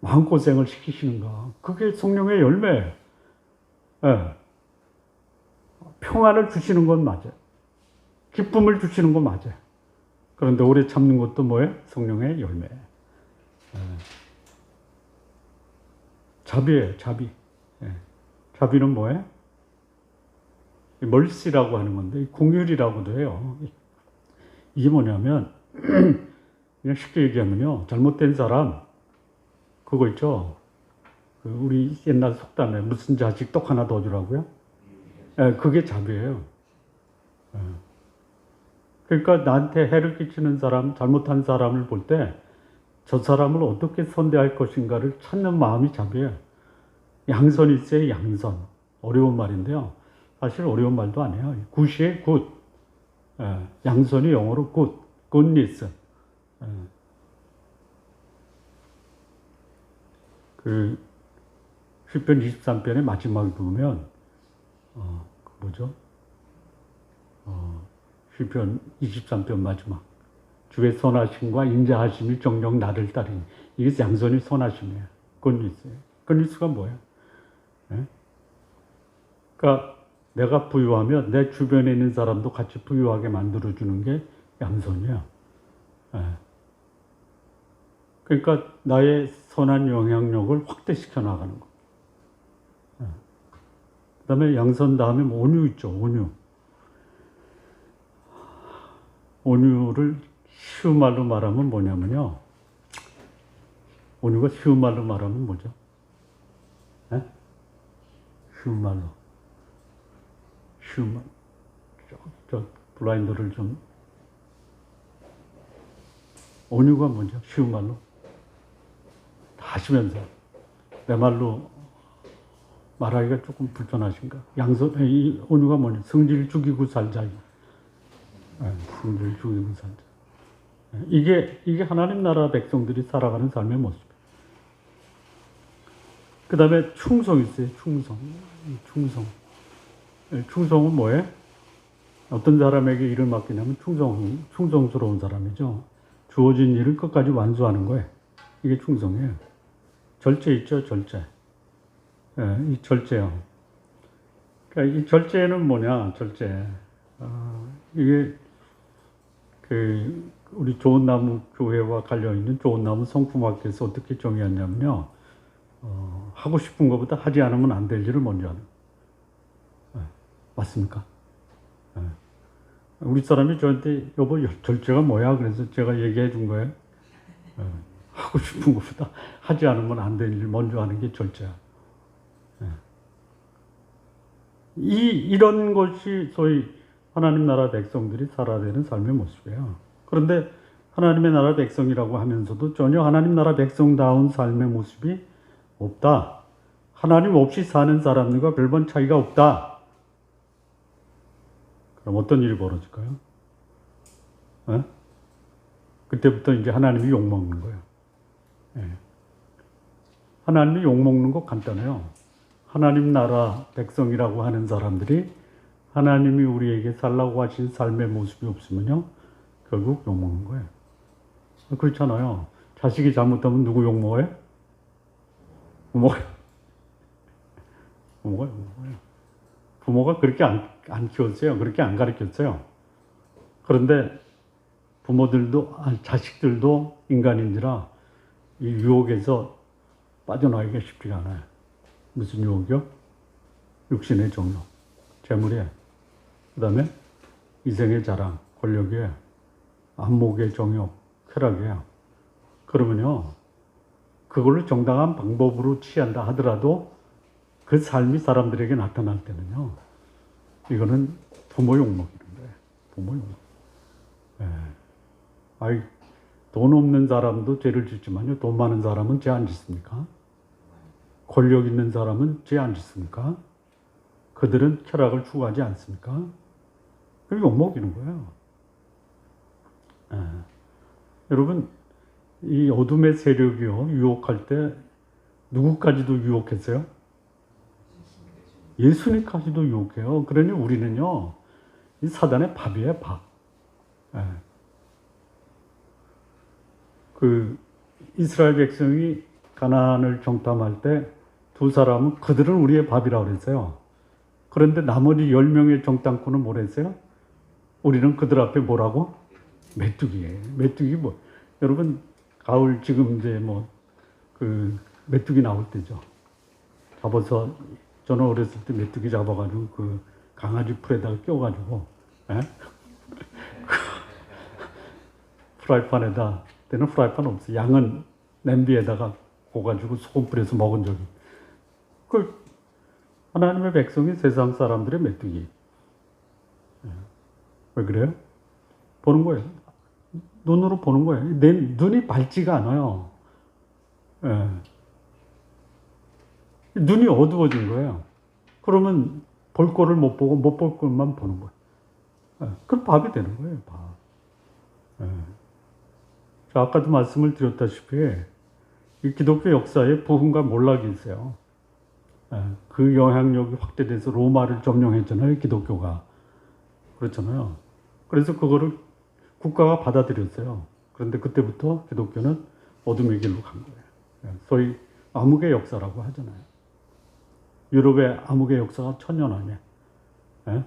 마음고생을 시키시는가? 그게 성령의 열매예요. 평안을 주시는 건 맞아요. 기쁨을 주시는 건 맞아요. 그런데 오래 참는 것도 뭐예요? 성령의 열매예요. 자비예요, 자비. 자비는 뭐예요? 멀시라고 하는 건데, 공율이라고도 해요. 이게 뭐냐면, 그냥 쉽게 얘기하면요. 잘못된 사람, 그거 있죠? 우리 옛날 속담에 무슨 자식 떡 하나 더 주라고요? 그게 자비예요. 그러니까 나한테 해를 끼치는 사람, 잘못한 사람을 볼 때 저 사람을 어떻게 선대할 것인가를 찾는 마음이 자비예요. 양선이 있어요, 양선. 어려운 말인데요. 사실 어려운 말도 아니에요. 굿이에요, 굿. 양선이 영어로 굿, goodness. 그 시편 23편의 마지막에 보면 뭐죠? 시편 23편 마지막. 주의 선하심과 인자하심이 정녕 나를 따르니. 이게 양선이 선하심이에요. goodness예요. goodness가 뭐예요? 그러니까 내가 부유하면 내 주변에 있는 사람도 같이 부유하게 만들어주는 게 양선이야. 그러니까 나의 선한 영향력을 확대시켜 나가는 거. 그 다음에 양선 다음에 온유 있죠, 온유. 온유를 쉬운 말로 말하면 뭐냐면요. 온유가 쉬운 말로 말하면 뭐죠? 쉬운 말로. 쉬운 말. 저 블라인더를 좀. 온유가 뭐죠? 쉬운 말로. 다 하시면서. 내 말로 말하기가 조금 불편하신가? 이 온유가 뭐냐? 성질 죽이고 살자. 성질 죽이고 살자. 이게 하나님 나라 백성들이 살아가는 삶의 모습. 그 다음에 충성 있어요. 충성. 충성은 뭐예요? 어떤 사람에게 일을 맡기냐면 충성스러운 사람이죠. 주어진 일을 끝까지 완수하는 거예요. 이게 충성이에요. 절제 있죠, 절제. 이 절제요. 그러니까 이 절제는 뭐냐, 절제. 이게 우리 좋은 나무 교회와 관련있는 좋은 나무 성품학에서 어떻게 정의했냐면요. 하고 싶은 것보다 하지 않으면 안 될 일을 먼저 하는. 맞습니까? 우리 사람이 저한테 여보 절제가 뭐야? 그래서 제가 얘기해 준 거예요. 하고 싶은 것보다 하지 않으면 안 될 일 먼저 하는 게 절제야. 이런 것이 소위 하나님 나라 백성들이 살아야 되는 삶의 모습이에요. 그런데 하나님의 나라 백성이라고 하면서도 전혀 하나님 나라 백성다운 삶의 모습이 없다. 하나님 없이 사는 사람들과 별반 차이가 없다. 그럼 어떤 일이 벌어질까요? 그때부터 이제 하나님이 욕먹는 거예요. 하나님이 욕먹는 거 간단해요. 하나님 나라 백성이라고 하는 사람들이 하나님이 우리에게 살라고 하신 삶의 모습이 없으면요, 결국 욕먹는 거예요. 그렇잖아요. 자식이 잘못하면 누구 욕먹어요? 부모가 그렇게 안 키웠어요. 그렇게 안 가르쳤어요. 그런데 부모들도, 자식들도 인간인지라 이 유혹에서 빠져나가기가 쉽지가 않아요. 무슨 유혹이요? 육신의 정욕, 재물에, 그 다음에 이생의 자랑, 권력에, 안목의 정욕, 쾌락이에요. 그러면요, 그걸로 정당한 방법으로 취한다 하더라도 그 삶이 사람들에게 나타날 때는요, 이거는 부모 욕먹이는 거예요. 부모 욕먹. 예. 아이, 돈 없는 사람도 죄를 짓지만요, 돈 많은 사람은 죄 안 짓습니까? 권력 있는 사람은 죄 안 짓습니까? 그들은 쾌락을 추구하지 않습니까? 그게 욕먹이는 거예요. 예. 여러분, 이 어둠의 세력이요, 유혹할 때 누구까지도 유혹했어요? 예수님까지도 유혹해요. 그러니 우리는요, 이 사단의 밥이에요, 밥. 예. 그 이스라엘 백성이 가나안을 정탐할 때 두 사람은 그들은 우리의 밥이라고 그랬어요. 그런데 나머지 10명의 정탐꾼은 뭐랬어요? 우리는 그들 앞에 뭐라고? 메뚜기예요. 메뚜기 뭐, 여러분, 가을 지금 이제 그 메뚜기 나올 때죠. 잡아서, 저는 어렸을 때 메뚜기 잡아가지고 그 강아지 풀에다가 껴가지고, 예? 프라이팬에다, 그때는 프라이팬 없어. 양은 냄비에다가 구워가지고 소금 뿌려서 먹은 적이. 그 하나님의 백성이 세상 사람들의 메뚜기. 예. 왜 그래요? 보는 거예요. 눈으로 보는 거예요. 내 눈이 밝지가 않아요. 예. 눈이 어두워진 거예요. 그러면 볼 거를 못 보고 못 볼 것만 보는 거예요. 예. 그럼 밥이 되는 거예요. 밥. 예. 자, 아까도 말씀을 드렸다시피 이 기독교 역사에 부흥과 몰락이 있어요. 예. 그 영향력이 확대돼서 로마를 점령했잖아요. 기독교가. 그렇잖아요. 그래서 그거를 국가가 받아들였어요. 그런데 그때부터 기독교는 어둠의 길로 간 거예요. 예. 소위 암흑의 역사라고 하잖아요. 유럽의 암흑의 역사가 1000년 안에, 예?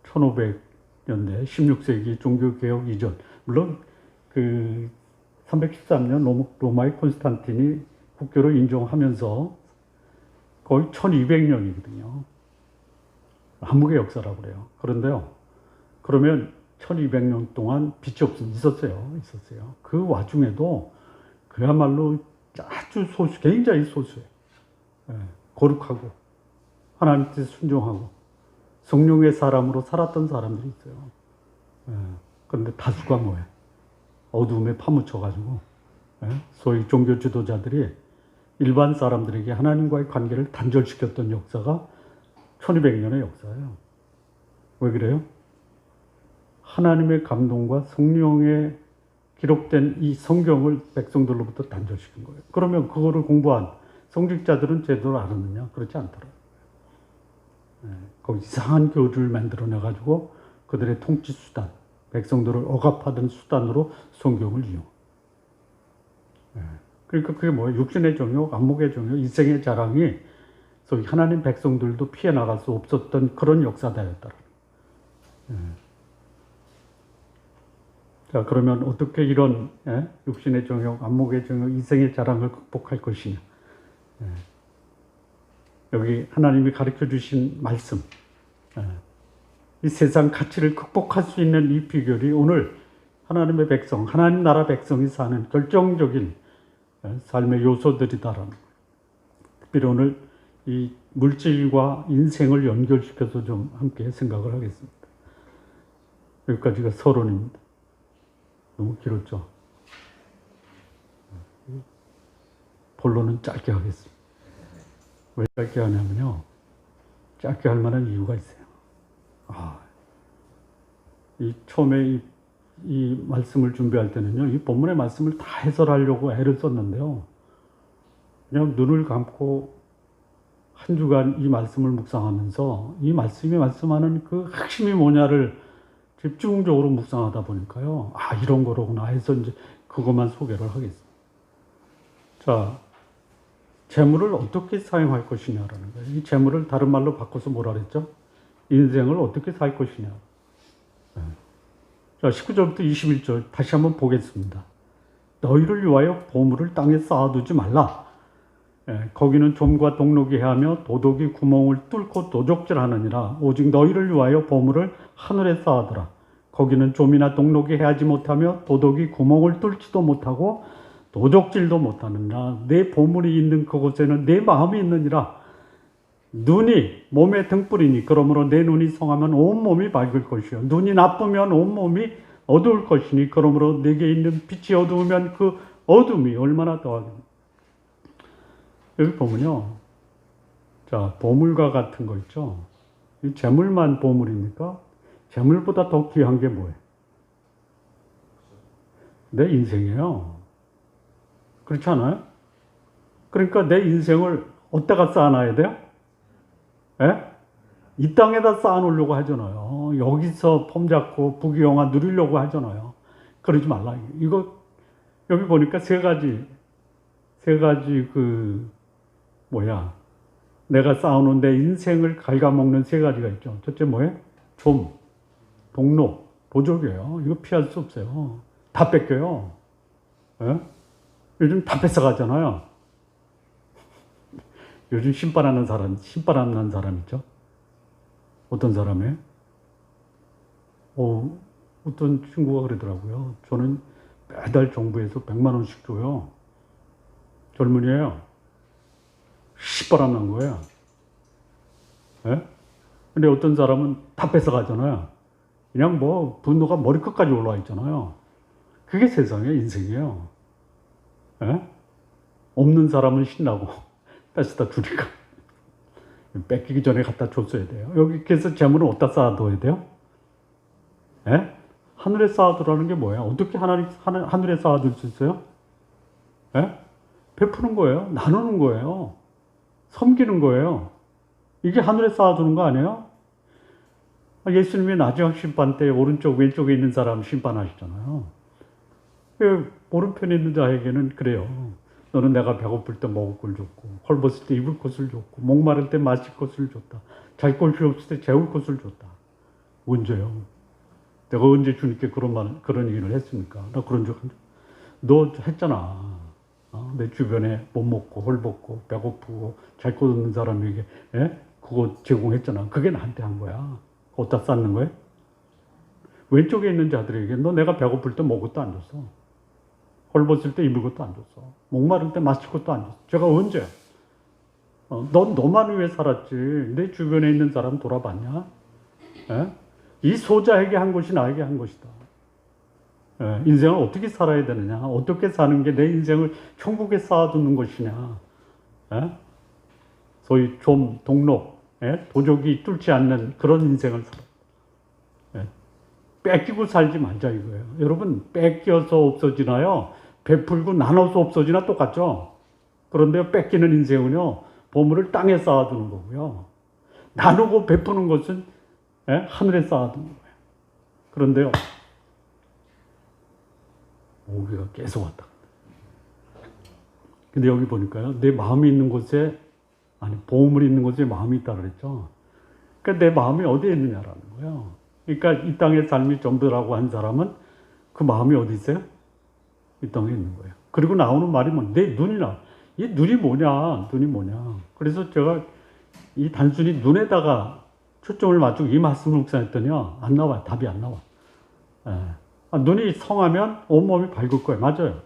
1500년대 16세기 종교개혁 이전, 물론 그 313년 로마의 콘스탄틴이 국교를 인정하면서 거의 1200년이거든요. 암흑의 역사라고 그래요. 그런데요, 그러면 1200년 동안 빛이 있었어요. 그 와중에도 그야말로 아주 굉장히 소수예요. 예, 거룩하고 하나님 뜻에 순종하고 성령의 사람으로 살았던 사람들이 있어요. 예, 그런데 다수가 뭐예요? 어두움에 파묻혀가지고, 예, 소위 종교 지도자들이 일반 사람들에게 하나님과의 관계를 단절시켰던 역사가 1200년의 역사예요. 왜 그래요? 하나님의 감동과 성령의 기록된 이 성경을 백성들로부터 단절시킨 거예요. 그러면 그거를 공부한 성직자들은 제대로 알았느냐? 그렇지 않더라고요. 거기 이상한 교주를 만들어내가지고 그들의 통치 수단, 백성들을 억압하던 수단으로 성경을 이용. 그러니까 그게 뭐예요? 육신의 정욕, 안목의 정욕, 이생의 자랑이 소위 하나님 백성들도 피해 나갈 수 없었던 그런 역사다였더라. 자, 그러면 어떻게 이런 육신의 정욕, 안목의 정욕, 이생의 자랑을 극복할 것이냐? 여기 하나님이 가르쳐 주신 말씀, 이 세상 가치를 극복할 수 있는 이 비결이 오늘 하나님의 백성, 하나님 나라 백성이 사는 결정적인 삶의 요소들이다라는 거예요. 특별히 오늘 이 물질과 인생을 연결시켜서 좀 함께 생각을 하겠습니다. 여기까지가 서론입니다. 너무 길었죠? 본론은 짧게 하겠습니다. 왜 짧게 하냐면요, 짧게 할 만한 이유가 있어요. 이 처음에 이 말씀을 준비할 때는요, 이 본문의 말씀을 다 해설하려고 애를 썼는데요, 그냥 눈을 감고 한 주간 이 말씀을 묵상하면서 이 말씀이 말씀하는 그 핵심이 뭐냐를 집중적으로 묵상하다 보니까요, 이런 거로구나 해서 이제 그것만 소개를 하겠습니다. 자, 재물을 어떻게 사용할 것이냐라는 거예요. 이 재물을 다른 말로 바꿔서 뭐라 그랬죠? 인생을 어떻게 살 것이냐. 자, 19절부터 21절 다시 한번 보겠습니다. 너희를 위하여 보물을 땅에 쌓아두지 말라. 거기는 좀과 동록이 해하며 도둑이 구멍을 뚫고 도적질하느니라. 오직 너희를 위하여 보물을 하늘에 쌓아두라. 거기는 좀이나 동록이 해하지 못하며 도둑이 구멍을 뚫지도 못하고 도적질도 못하느니라. 내 보물이 있는 그곳에는 내 마음이 있느니라. 눈이 몸의 등불이니 그러므로 내 눈이 성하면 온몸이 밝을 것이요 눈이 나쁘면 온몸이 어두울 것이니 그러므로 내게 있는 빛이 어두우면 그 어둠이 얼마나 더하겠느냐. 여기 보면요, 자, 보물과 같은 거 있죠. 이 재물만 보물입니까? 재물보다 더 귀한 게 뭐예요? 내 인생이에요. 그렇지 않아요? 그러니까 내 인생을 어디다가 쌓아놔야 돼요? 예? 이 땅에다 쌓아놓으려고 하잖아요. 여기서 폼 잡고 부귀영화 누리려고 하잖아요. 그러지 말라. 이거 여기 보니까 세 가지 내가 쌓아놓은 내 인생을 갉아먹는 세 가지가 있죠. 첫째 뭐예요? 좀, 동록, 도적이에요. 이거 피할 수 없어요. 다 뺏겨요. 예? 요즘 다 뺏어가잖아요. 요즘 신바라는 사람 있죠? 어떤 사람이에요? 어떤 친구가 그러더라고요. 저는 매달 정부에서 100만 원씩 줘요. 젊은이에요. 시바람 난 거예요. 예? 근데 어떤 사람은 다 뺏어가잖아요. 그냥 뭐 분노가 머리끝까지 올라와 있잖아요. 그게 세상의 인생이에요. 예? 없는 사람은 신나고 뺏어다 주니까 뺏기기 전에 갖다 줬어야 돼요. 여기서 재물은 어디다 쌓아둬야 돼요? 예? 하늘에 쌓아두라는 게 뭐예요? 어떻게 하늘에 쌓아둘 수 있어요? 예? 베푸는 거예요. 나누는 거예요. 섬기는 거예요. 이게 하늘에 쌓아두는 거 아니에요? 예수님이 마지막 심판 때 오른쪽 왼쪽에 있는 사람 심판하시잖아요. 오른편에 있는 자에게는 그래요. 너는 내가 배고플 때 먹을 걸 줬고 헐벗을 때 입을 것을 줬고 목마를 때 마실 것을 줬다. 잘 곳이 없을 때 재울 것을 줬다. 언제요? 내가 언제 주님께 그런 얘기를 했습니까? 나 그런 적 너 했잖아. 내 주변에 못 먹고 헐벗고 배고프고 잘 곳 없는 사람에게 그거 제공했잖아. 그게 나한테 한 거야. 어디다 쌓는 거야? 왼쪽에 있는 자들에게 너 내가 배고플 때 먹을 것도 안 줬어. 헐벗을 때 입을 것도 안 줬어. 목마를 때 마실 것도 안 줬어. 제가 언제? 넌 너만 위해 살았지. 내 주변에 있는 사람 돌아봤냐? 이 소자에게 한 것이 나에게 한 것이다. 인생을 어떻게 살아야 되느냐? 어떻게 사는 게 내 인생을 천국에 쌓아두는 것이냐? 소위 좀, 동록, 도적이 뚫지 않는 그런 인생을 살아. 뺏기고 살지 말자 이거예요. 여러분, 뺏겨서 없어지나요? 베풀고 나눠서 없어지나 똑같죠? 그런데 뺏기는 인생은요, 보물을 땅에 쌓아두는 거고요. 나누고 베푸는 것은 하늘에 쌓아두는 거예요. 그런데요, 모기가 계속 왔다. 근데 여기 보니까요, 내 마음이 있는 곳에, 보물이 있는 곳에 마음이 있다 그랬죠? 그러니까 내 마음이 어디에 있느냐라는 거예요. 그러니까 이 땅의 삶이 전부라고 한 사람은 그 마음이 어디 있어요? 이 땅에 있는 거예요. 그리고 나오는 말이 내 눈이나, 이 눈이 뭐냐? 그래서 제가 이 단순히 눈에다가 초점을 맞추고 이 말씀을 묵상했더니요, 안 나와요. 답이 안 나와. 눈이 성하면 온몸이 밝을 거예요. 맞아요.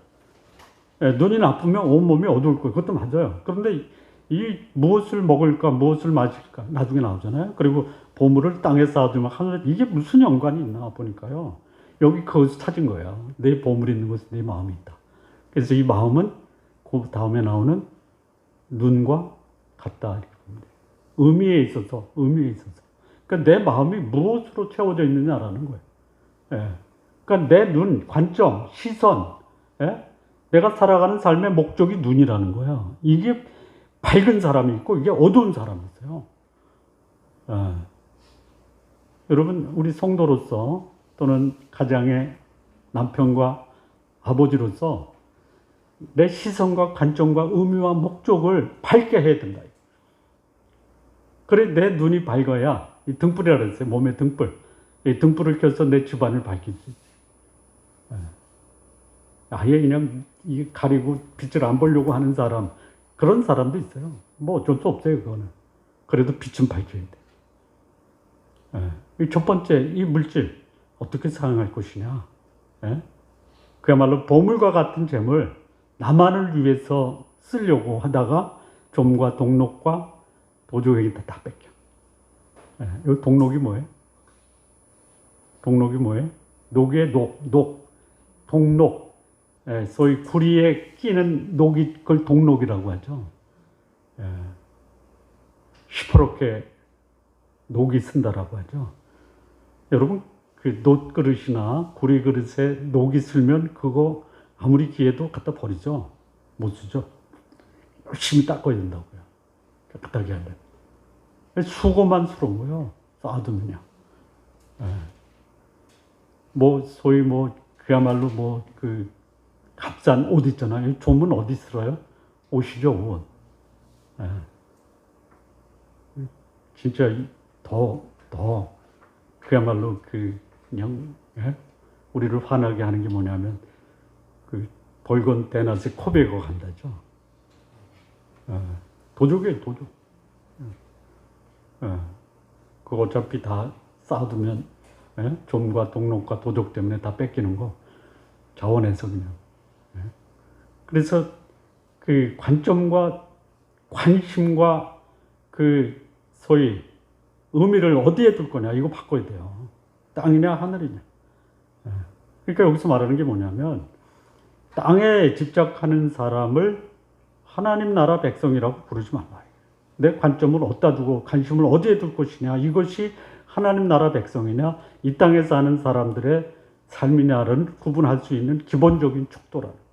눈이 나쁘면 온몸이 어두울 거예요. 그것도 맞아요. 그런데 이 무엇을 먹을까, 무엇을 마실까, 나중에 나오잖아요. 그리고 보물을 땅에 쌓아두면 하늘에, 이게 무슨 연관이 있나 보니까요. 여기 그것을 찾은 거예요. 내 보물이 있는 곳에 내 마음이 있다. 그래서 이 마음은 그 다음에 나오는 눈과 같다. 이렇게 봅니다. 의미에 있어서. 그러니까 내 마음이 무엇으로 채워져 있느냐라는 거예요. 그러니까 내 눈, 관점, 시선, 내가 살아가는 삶의 목적이 눈이라는 거예요. 이게 밝은 사람이 있고 이게 어두운 사람이 있어요. 여러분, 우리 성도로서 또는 가장의 남편과 아버지로서 내 시선과 관점과 의미와 목적을 밝게 해야 된다. 그래 내 눈이 밝아야 이 등불이라 그랬어요. 몸의 등불. 이 등불을 켜서 내 집안을 밝히지. 아예 그냥 이 가리고 빛을 안 보려고 하는 사람, 그런 사람도 있어요. 뭐 어쩔 수 없어요, 그거는. 그래도 빛은 밝혀야 돼. 이 첫 번째, 이 물질 어떻게 사용할 것이냐. 그야말로 보물과 같은 재물, 나만을 위해서 쓰려고 하다가 좀과 동록과 도적에게 다 뺏겨. 이 동록이 뭐예요? 동록이 뭐예요? 녹의 녹, 동록. 소위 구리에 끼는 녹이 그걸 동록이라고 하죠. 시퍼렇게 녹이 쓴다라고 하죠. 여러분 그 놋그릇이나 구리 그릇에 녹이 슬면 그거 아무리 귀해도 갖다 버리죠. 못 쓰죠. 열심히 닦아야 된다고요. 깨끗하게 하려면. 수고만 스러운 거예요. 쌓아두면요. 뭐 소위 뭐 그야말로 뭐 그 값싼 옷 있잖아요. 좀은 어디 쓸어요? 옷이죠, 옷. 진짜 더 그야말로 그 그냥 우리를 화나게 하는 게 뭐냐면 그 벌건 대낮에 코베고 간다죠. 도적이에요, 도적. 그거 어차피 다 쌓아두면 좀과 동록과 도적 때문에 다 뺏기는 거 자원해서 그냥. 그래서 그 관점과 관심과 그 소위 의미를 어디에 둘 거냐 이거 바꿔야 돼요. 땅이냐 하늘이냐. 그러니까 여기서 말하는 게 뭐냐면 땅에 집착하는 사람을 하나님 나라 백성이라고 부르지 말라. 내 관점을 어디다 두고 관심을 어디에 둘 것이냐 이것이 하나님 나라 백성이냐 이 땅에 사는 사람들의 삶이냐를 구분할 수 있는 기본적인 척도라는.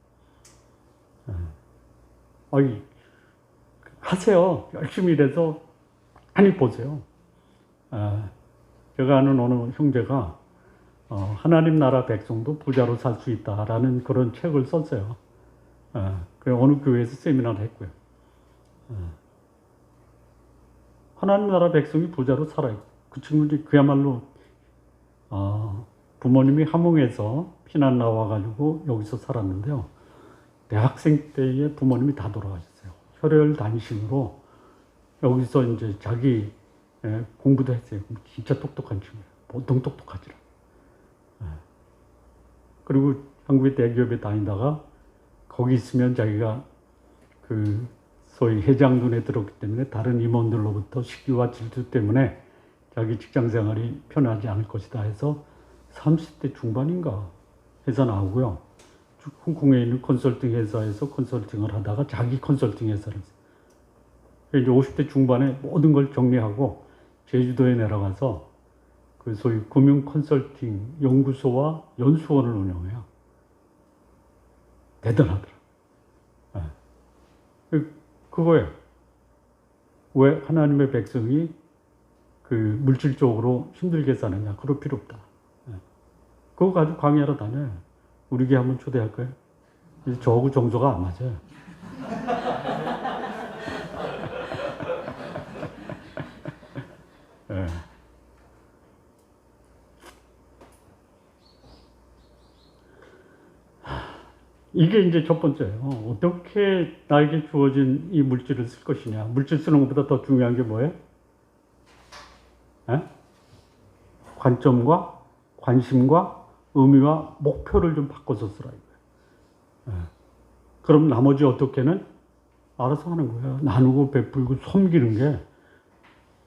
하세요. 열심히 일해서 많이 보세요. 제가 아는 어느 형제가 하나님 나라 백성도 부자로 살 수 있다라는 그런 책을 썼어요. 그래서 어느 교회에서 세미나를 했고요. 하나님 나라 백성이 부자로 살아요. 그 친구들이 그야말로 부모님이 함흥에서 피난 나와가지고 여기서 살았는데요. 대학생 때에 부모님이 다 돌아가셨어요. 혈혈단신으로 여기서 이제 자기 공부도 했어요. 진짜 똑똑한 친구예요. 보통 똑똑하지라. 그리고 한국의 대기업에 다니다가 거기 있으면 자기가 그 소위 회장 눈에 들었기 때문에 다른 임원들로부터 시기와 질투 때문에 자기 직장 생활이 편하지 않을 것이다 해서 30대 중반인가 회사 나오고요. 홍콩에 있는 컨설팅 회사에서 컨설팅을 하다가 자기 컨설팅 회사를 이제 50대 중반에 모든 걸 정리하고 제주도에 내려가서 그 소위 금융 컨설팅 연구소와 연수원을 운영해요. 대단하더라. 그거예요. 왜 하나님의 백성이 그 물질적으로 힘들게 사느냐? 그럴 필요 없다. 그거 가지고 강의하러 다녀요. 우리 교회 한번 초대할까요? 저하고 정서가 안 맞아요. 이게 이제 첫 번째예요. 어떻게 나에게 주어진 이 물질을 쓸 것이냐. 물질 쓰는 것보다 더 중요한 게 뭐예요? 관점과 관심과 의미와 목표를 좀 바꿔서 쓰라 이거예요. 그럼 나머지 어떻게는 알아서 하는 거예요. 나누고 베풀고 섬기는 게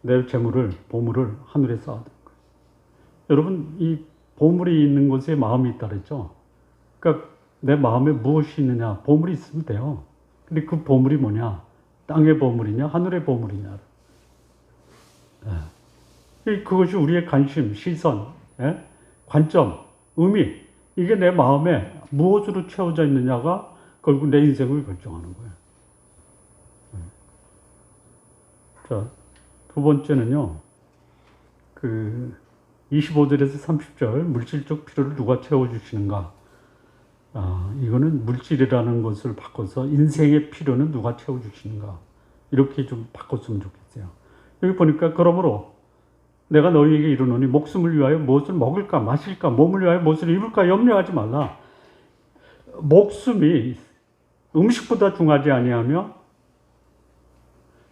내 재물을, 보물을 하늘에 쌓아두는 거예요. 여러분, 이 보물이 있는 곳에 마음이 있다 그랬죠? 그러니까 내 마음에 무엇이 있느냐, 보물이 있으면 돼요. 근데 그 보물이 뭐냐? 땅의 보물이냐, 하늘의 보물이냐. 그것이 우리의 관심, 시선, 관점, 의미, 이게 내 마음에 무엇으로 채워져 있느냐가 결국 내 인생을 결정하는 거예요. 자, 두 번째는요, 그 25절에서 30절 물질적 필요를 누가 채워주시는가? 이거는 물질이라는 것을 바꿔서 인생의 필요는 누가 채워주시는가 이렇게 좀 바꿨으면 좋겠어요. 여기 보니까 그러므로 내가 너희에게 이르노니 목숨을 위하여 무엇을 먹을까 마실까 몸을 위하여 무엇을 입을까 염려하지 말라. 목숨이 음식보다 중하지 아니하며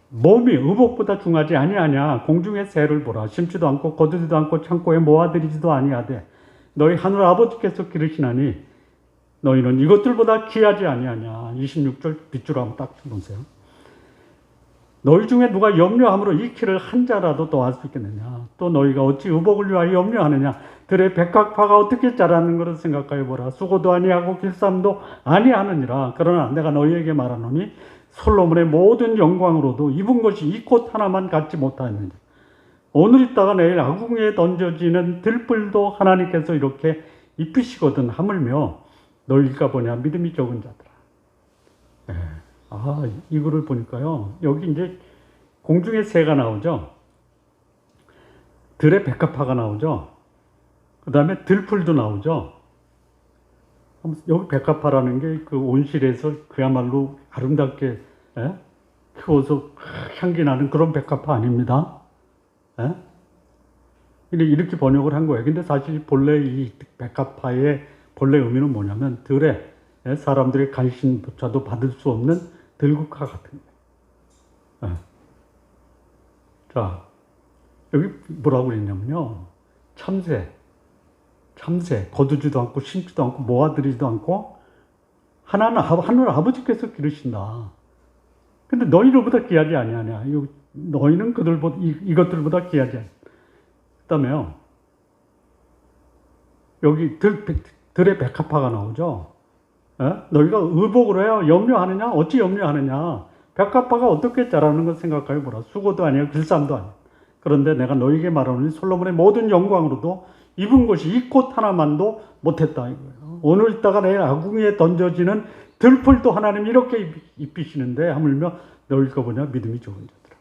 몸이 의복보다 중하지 아니하냐. 공중의 새를 보라. 심지도 않고 거두지도 않고 창고에 모아들이지도 아니하되 너희 하늘 아버지께서 기르시나니 너희는 이것들보다 귀하지 아니하냐. 26절 빗줄 한번 딱 보세요. 너희 중에 누가 염려함으로 이 키를 한 자라도 더할 수 있겠느냐. 또 너희가 어찌 의복을 위하여 염려하느냐. 들의 백합화가 어떻게 자라는 것을 생각하여 보라. 수고도 아니하고 길쌈도 아니하느니라. 그러나 내가 너희에게 말하노니 솔로몬의 모든 영광으로도 입은 것이 이 꽃 하나만 갖지 못하였느냐. 오늘 있다가 내일 아궁이에 던져지는 들불도 하나님께서 이렇게 입히시거든 하물며 너희가 보냐 믿음이 적은 자들아. 이거를 보니까요. 여기 이제 공중의 새가 나오죠. 들의 백합화가 나오죠. 그 다음에 들풀도 나오죠. 여기 백합화라는 게 그 온실에서 그야말로 아름답게 키워서 향기 나는 그런 백합화 아닙니다. 이렇게 번역을 한 거예요. 근데 사실 본래 이 백합화의 본래 의미는 뭐냐면 들에 사람들의 관심조차도 받을 수 없는 들국화 같은 거예요. 자, 여기 뭐라고 그랬냐면요. 참새, 거두지도 않고 심지도 않고 모아들이지도 않고 하늘 아버지께서 기르신다. 근데 너희들보다 귀하지 아니하냐. 너희는 그들보다 이것들보다 귀하지 않냐. 그다음에요. 여기 들의 백합화가 나오죠. 너희가 의복으로 해야 염려하느냐? 어찌 염려하느냐? 백합화가 어떻게 자라는 걸 생각하여 보라. 수고도 아니야, 길쌈도 아니야. 그런데 내가 너희에게 말하노니 솔로몬의 모든 영광으로도 입은 것이 이 꽃 하나만도 못했다 이거예요. 오늘 있다가 내일 아궁이에 던져지는 들풀도 하나님 이렇게 입히시는데 하물며 너희가 보냐 믿음이 적은 자들아.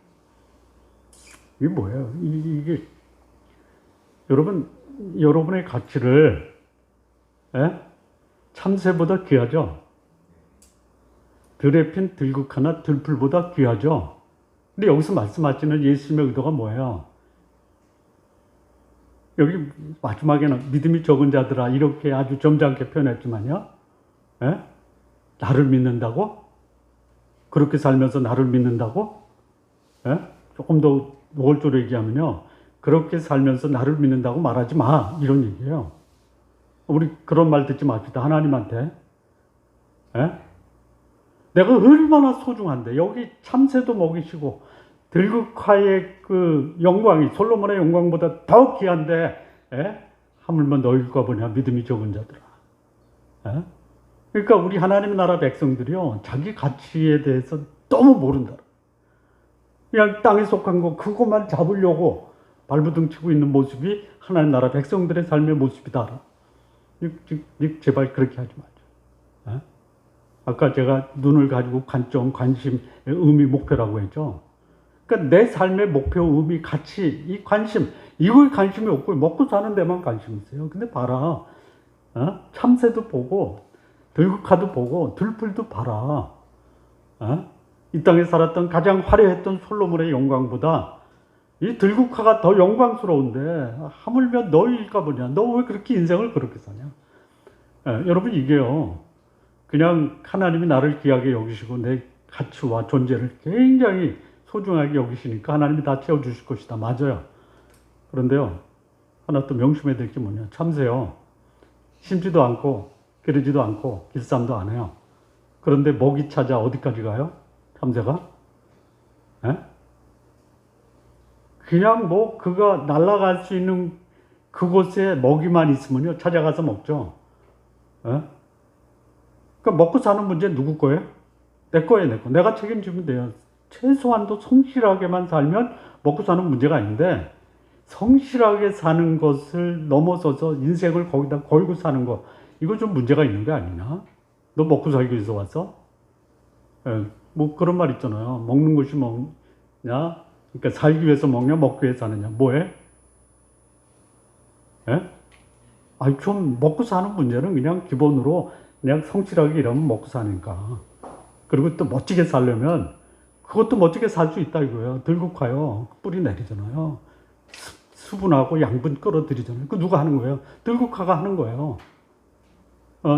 이게 뭐예요? 이게 여러분의 가치를 참새보다 귀하죠. 들에 핀 들국화나 들풀보다 귀하죠. 근데 여기서 말씀하시는 예수님의 의도가 뭐예요? 여기 마지막에는 믿음이 적은 자들아 이렇게 아주 점잖게 표현했지만요. 나를 믿는다고? 그렇게 살면서 나를 믿는다고? 조금 더 노골적으로 얘기하면요. 그렇게 살면서 나를 믿는다고 말하지 마. 이런 얘기예요. 우리 그런 말 듣지 맙시다. 하나님한테. 내가 얼마나 소중한데 여기 참새도 먹이시고 들국화의 그 영광이 솔로몬의 영광보다 더 귀한데 하물며 너희가 보냐 믿음이 적은 자들아. 그러니까 우리 하나님 나라 백성들이요 자기 가치에 대해서 너무 모른다. 그냥 땅에 속한 거 그것만 잡으려고 발부둥 치고 있는 모습이 하나님 나라 백성들의 삶의 모습이다. 제발 그렇게 하지 마죠. 아까 제가 눈을 가지고 관점, 관심, 의미, 목표라고 했죠. 그러니까 내 삶의 목표, 의미, 가치, 이 관심, 이거에 관심이 없고 먹고 사는 데만 관심 있어요. 근데 봐라. 참새도 보고 들국화도 보고 들풀도 봐라. 이 땅에 살았던 가장 화려했던 솔로몬의 영광보다 이 들국화가 더 영광스러운데 하물며 너희가 뭐냐. 너 왜 그렇게 인생을 그렇게 사냐. 여러분 이게요. 그냥 하나님이 나를 귀하게 여기시고 내 가치와 존재를 굉장히 소중하게 여기시니까 하나님이 다 채워주실 것이다. 맞아요. 그런데요. 하나 또 명심해야 될 게 뭐냐. 참새요. 심지도 않고 기르지도 않고 길쌈도 안 해요. 그런데 먹이 찾아 어디까지 가요? 참새가? 그냥 뭐 그가 날아갈 수 있는 그곳에 먹이만 있으면요. 찾아가서 먹죠. 그러니까 먹고 사는 문제 누구 거예요? 내 거예요, 내 거. 내가 책임지면 돼요. 최소한도 성실하게만 살면 먹고 사는 문제가 아닌데 성실하게 사는 것을 넘어서서 인생을 거기다 걸고 사는 거 이거 좀 문제가 있는 게 아니냐? 너 먹고 살기 위해서 왔어? 뭐 그런 말 있잖아요. 먹는 것이 먹냐? 그러니까 살기 위해서 먹냐? 먹기 위해서 사느냐? 뭐해? 아니 좀 먹고 사는 문제는 그냥 기본으로 그냥 성실하게 일하면 먹고 사니까. 그리고 또 멋지게 살려면 그것도 멋지게 살 수 있다 이거예요. 들국화요. 뿌리 내리잖아요. 수분하고 양분 끌어들이잖아요. 그 누가 하는 거예요? 들국화가 하는 거예요.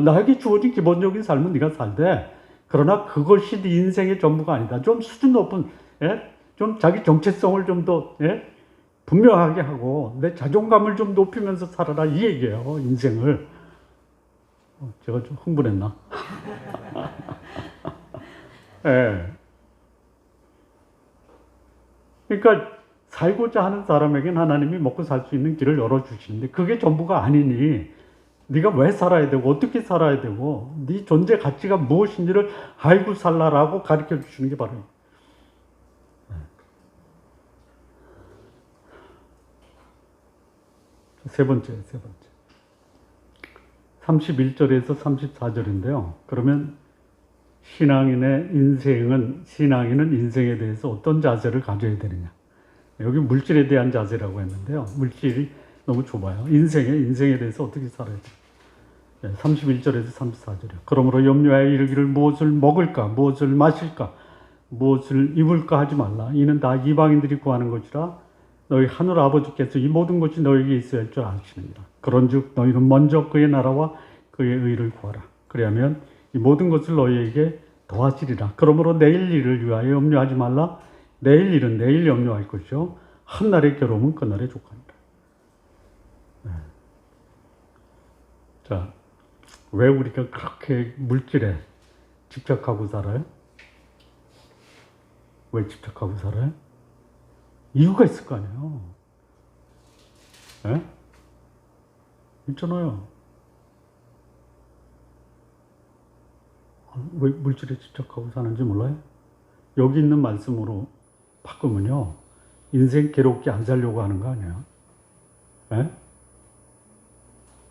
나에게 주어진 기본적인 삶은 네가 살되, 그러나 그것이 네 인생의 전부가 아니다. 좀 수준 높은, 좀 자기 정체성을 좀 더 분명하게 하고 내 자존감을 좀 높이면서 살아라 이 얘기예요. 인생을. 제가 좀 흥분했나? 예. 그러니까 살고자 하는 사람에게는 하나님이 먹고 살 수 있는 길을 열어주시는데 그게 전부가 아니니 네가 왜 살아야 되고 어떻게 살아야 되고 네 존재 가치가 무엇인지를 알고 살라라고 가르쳐 주시는 게 바로 세 번째. 31절에서 34절인데요. 그러면 신앙인은 인생에 대해서 어떤 자세를 가져야 되느냐. 여기 물질에 대한 자세라고 했는데요. 물질이 너무 좁아요. 인생에 대해서 어떻게 살아야 돼. 31절에서 34절이요. 그러므로 염려하여 이르기를 무엇을 먹을까, 무엇을 마실까, 무엇을 입을까 하지 말라. 이는 다 이방인들이 구하는 것이라. 너희 하늘 아버지께서 이 모든 것이 너에게 있어야 할 줄 아시느니라. 그런즉 너희는 먼저 그의 나라와 그의 의를 구하라. 그리하면 이 모든 것을 너희에게 더하시리라. 그러므로 내일 일을 위하여 염려하지 말라. 내일 일은 내일 염려할 것이요 한날의 괴로움은 그날의 족하니라. 자, 왜 우리가 그렇게 물질에 집착하고 살아요? 왜 집착하고 살아요? 이유가 있을 거 아니에요. 있잖아요. 왜 물질에 집착하고 사는지 몰라요? 여기 있는 말씀으로 바꾸면요. 인생 괴롭게 안 살려고 하는 거 아니에요?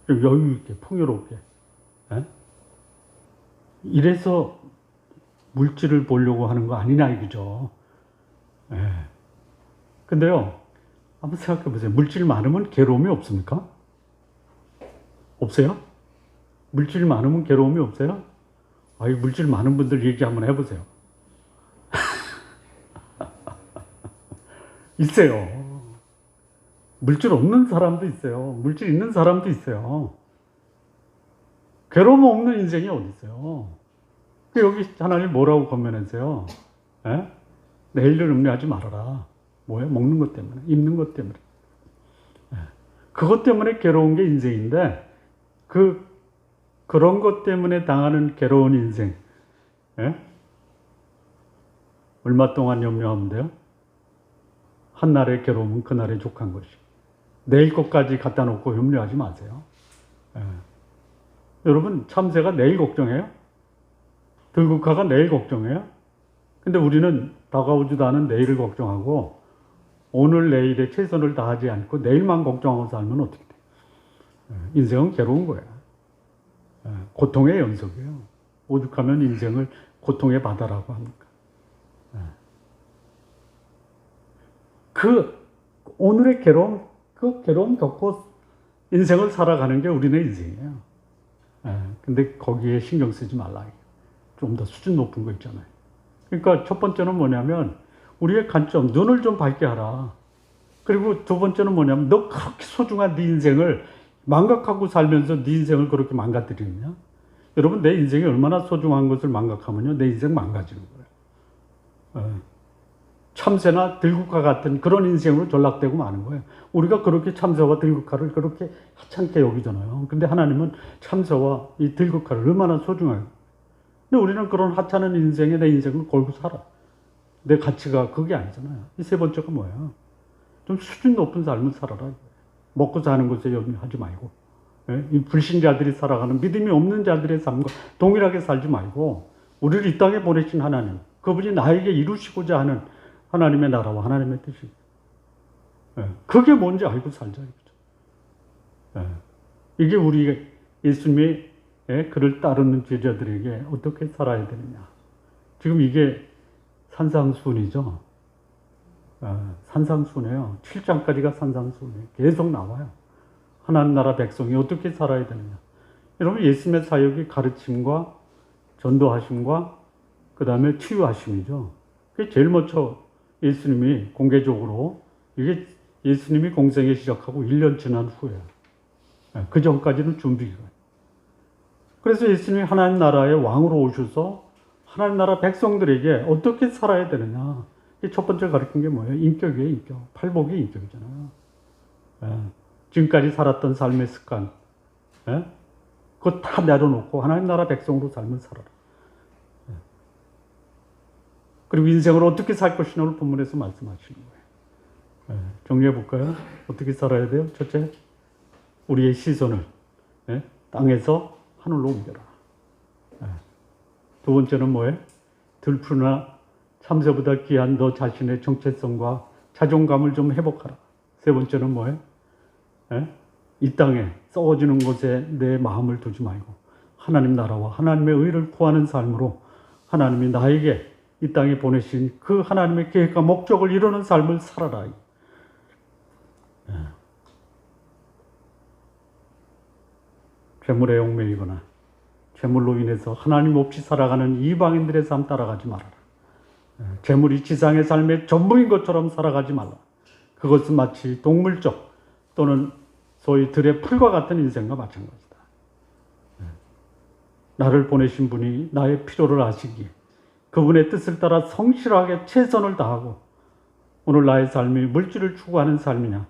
좀 여유 있게, 풍요롭게. 이래서 물질을 보려고 하는 거 아니냐 이거죠. 근데요, 한번 생각해 보세요. 물질 많으면 괴로움이 없습니까? 없어요? 물질 많으면 괴로움이 없어요? 물질 많은 분들 얘기 한번 해보세요. 있어요. 물질 없는 사람도 있어요. 물질 있는 사람도 있어요. 괴로움 없는 인생이 어디 있어요? 여기 하나님 뭐라고 권면하세요? 내일을 염려하지 말아라. 뭐예요? 먹는 것 때문에, 입는 것 때문에. 그것 때문에 괴로운 게 인생인데, 그런 것 때문에 당하는 괴로운 인생, 얼마 동안 염려하면 돼요? 한날의 괴로움은 그날의 족한 것이. 내일 것까지 갖다 놓고 염려하지 마세요. 여러분, 참새가 내일 걱정해요? 들국화가 내일 걱정해요? 근데 우리는 다가오지도 않은 내일을 걱정하고 오늘 내일에 최선을 다하지 않고 내일만 걱정하고 살면 어떻게 돼? 인생은 괴로운 거야. 고통의 연속이에요. 오죽하면 인생을 고통의 바다라고 합니까? 오늘의 괴로움, 그 괴로움 겪고 인생을 살아가는 게 우리네 인생이에요. 근데 거기에 신경 쓰지 말라. 좀 더 수준 높은 거 있잖아요. 그러니까 첫 번째는 뭐냐면 우리의 관점, 눈을 좀 밝게 하라. 그리고 두 번째는 뭐냐면 너 그렇게 소중한 네 인생을 망각하고 살면서 네 인생을 그렇게 망가뜨리느냐? 여러분, 내 인생이 얼마나 소중한 것을 망각하면요, 내 인생 망가지는 거예요. 참새나 들국화 같은 그런 인생으로 전락되고 마는 거예요. 우리가 그렇게 참새와 들국화를 그렇게 하찮게 여기잖아요. 근데 하나님은 참새와 이 들국화를 얼마나 소중하게. 근데 우리는 그런 하찮은 인생에 내 인생을 걸고 살아. 내 가치가 그게 아니잖아요. 이 세 번째가 뭐예요? 좀 수준 높은 삶을 살아라. 먹고 사는 것에 염려하지 말고, 이 불신자들이 살아가는 믿음이 없는 자들의 삶과 동일하게 살지 말고, 우리를 이 땅에 보내신 하나님, 그분이 나에게 이루시고자 하는 하나님의 나라와 하나님의 뜻이, 그게 뭔지 알고 살자. 이게 우리 예수님의 그를 따르는 제자들에게 어떻게 살아야 되느냐. 지금 이게 산상수훈이죠. 산상수훈이에요. 7장까지가 산상수훈이에요. 계속 나와요. 하나님 나라 백성이 어떻게 살아야 되느냐. 여러분, 예수님의 사역이 가르침과 전도하심과 그 다음에 치유하심이죠. 그게 제일 먼저 예수님이 공개적으로, 이게 예수님이 공생에 시작하고 1년 지난 후에, 그 전까지는 준비가. 그래서 예수님이 하나님 나라의 왕으로 오셔서 하나님 나라 백성들에게 어떻게 살아야 되느냐. 첫 번째 가르친 게 뭐예요? 인격이에요, 인격. 팔복이 인격이잖아요. 지금까지 살았던 삶의 습관, 그거 다 내려놓고 하나님 나라 백성으로 삶을 살아라. 그리고 인생을 어떻게 살 것이냐를 본문에서 말씀하시는 거예요. 정리해 볼까요? 어떻게 살아야 돼요? 첫째, 우리의 시선을 땅에서 하늘로 옮겨라. 두 번째는 뭐예요? 들푸나 참새보다 귀한 너 자신의 정체성과 자존감을 좀 회복하라. 세 번째는 뭐예요? 이 땅에 썩어지는 곳에 내 마음을 두지 말고 하나님 나라와 하나님의 의를 구하는 삶으로 하나님이 나에게 이 땅에 보내신 그 하나님의 계획과 목적을 이루는 삶을 살아라. 재물에 얽매이거나 재물로 인해서 하나님 없이 살아가는 이방인들의 삶 따라가지 말아라. 재물이 지상의 삶의 전부인 것처럼 살아가지 말라. 그것은 마치 동물적 또는 소위 들의 풀과 같은 인생과 마찬가지다. 나를 보내신 분이 나의 필요를 아시기에 그분의 뜻을 따라 성실하게 최선을 다하고 오늘 나의 삶이 물질을 추구하는 삶이냐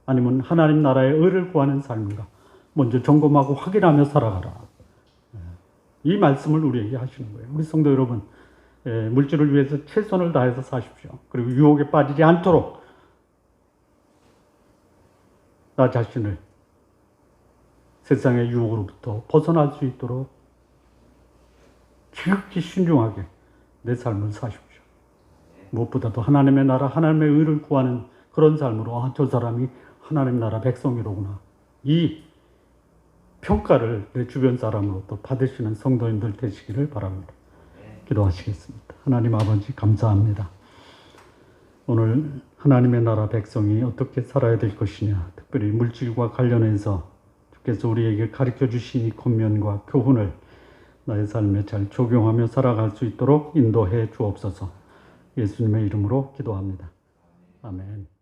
아니면 하나님 나라의 의를 구하는 삶인가 먼저 점검하고 확인하며 살아가라. 이 말씀을 우리에게 하시는 거예요. 우리 성도 여러분, 물질을 위해서 최선을 다해서 사십시오. 그리고 유혹에 빠지지 않도록 나 자신을 세상의 유혹으로부터 벗어날 수 있도록 지극히 신중하게 내 삶을 사십시오. 무엇보다도 하나님의 나라, 하나님의 의를 구하는 그런 삶으로 저 사람이 하나님 나라 백성이로구나. 이 평가를 내 주변 사람으로부터 받으시는 성도님들 되시기를 바랍니다. 기도하시겠습니다. 하나님 아버지 감사합니다. 오늘 하나님의 나라 백성이 어떻게 살아야 될 것이냐, 특별히 물질과 관련해서 주께서 우리에게 가르쳐 주신 이 권면과 교훈을 나의 삶에 잘 적용하며 살아갈 수 있도록 인도해 주옵소서. 예수님의 이름으로 기도합니다. 아멘.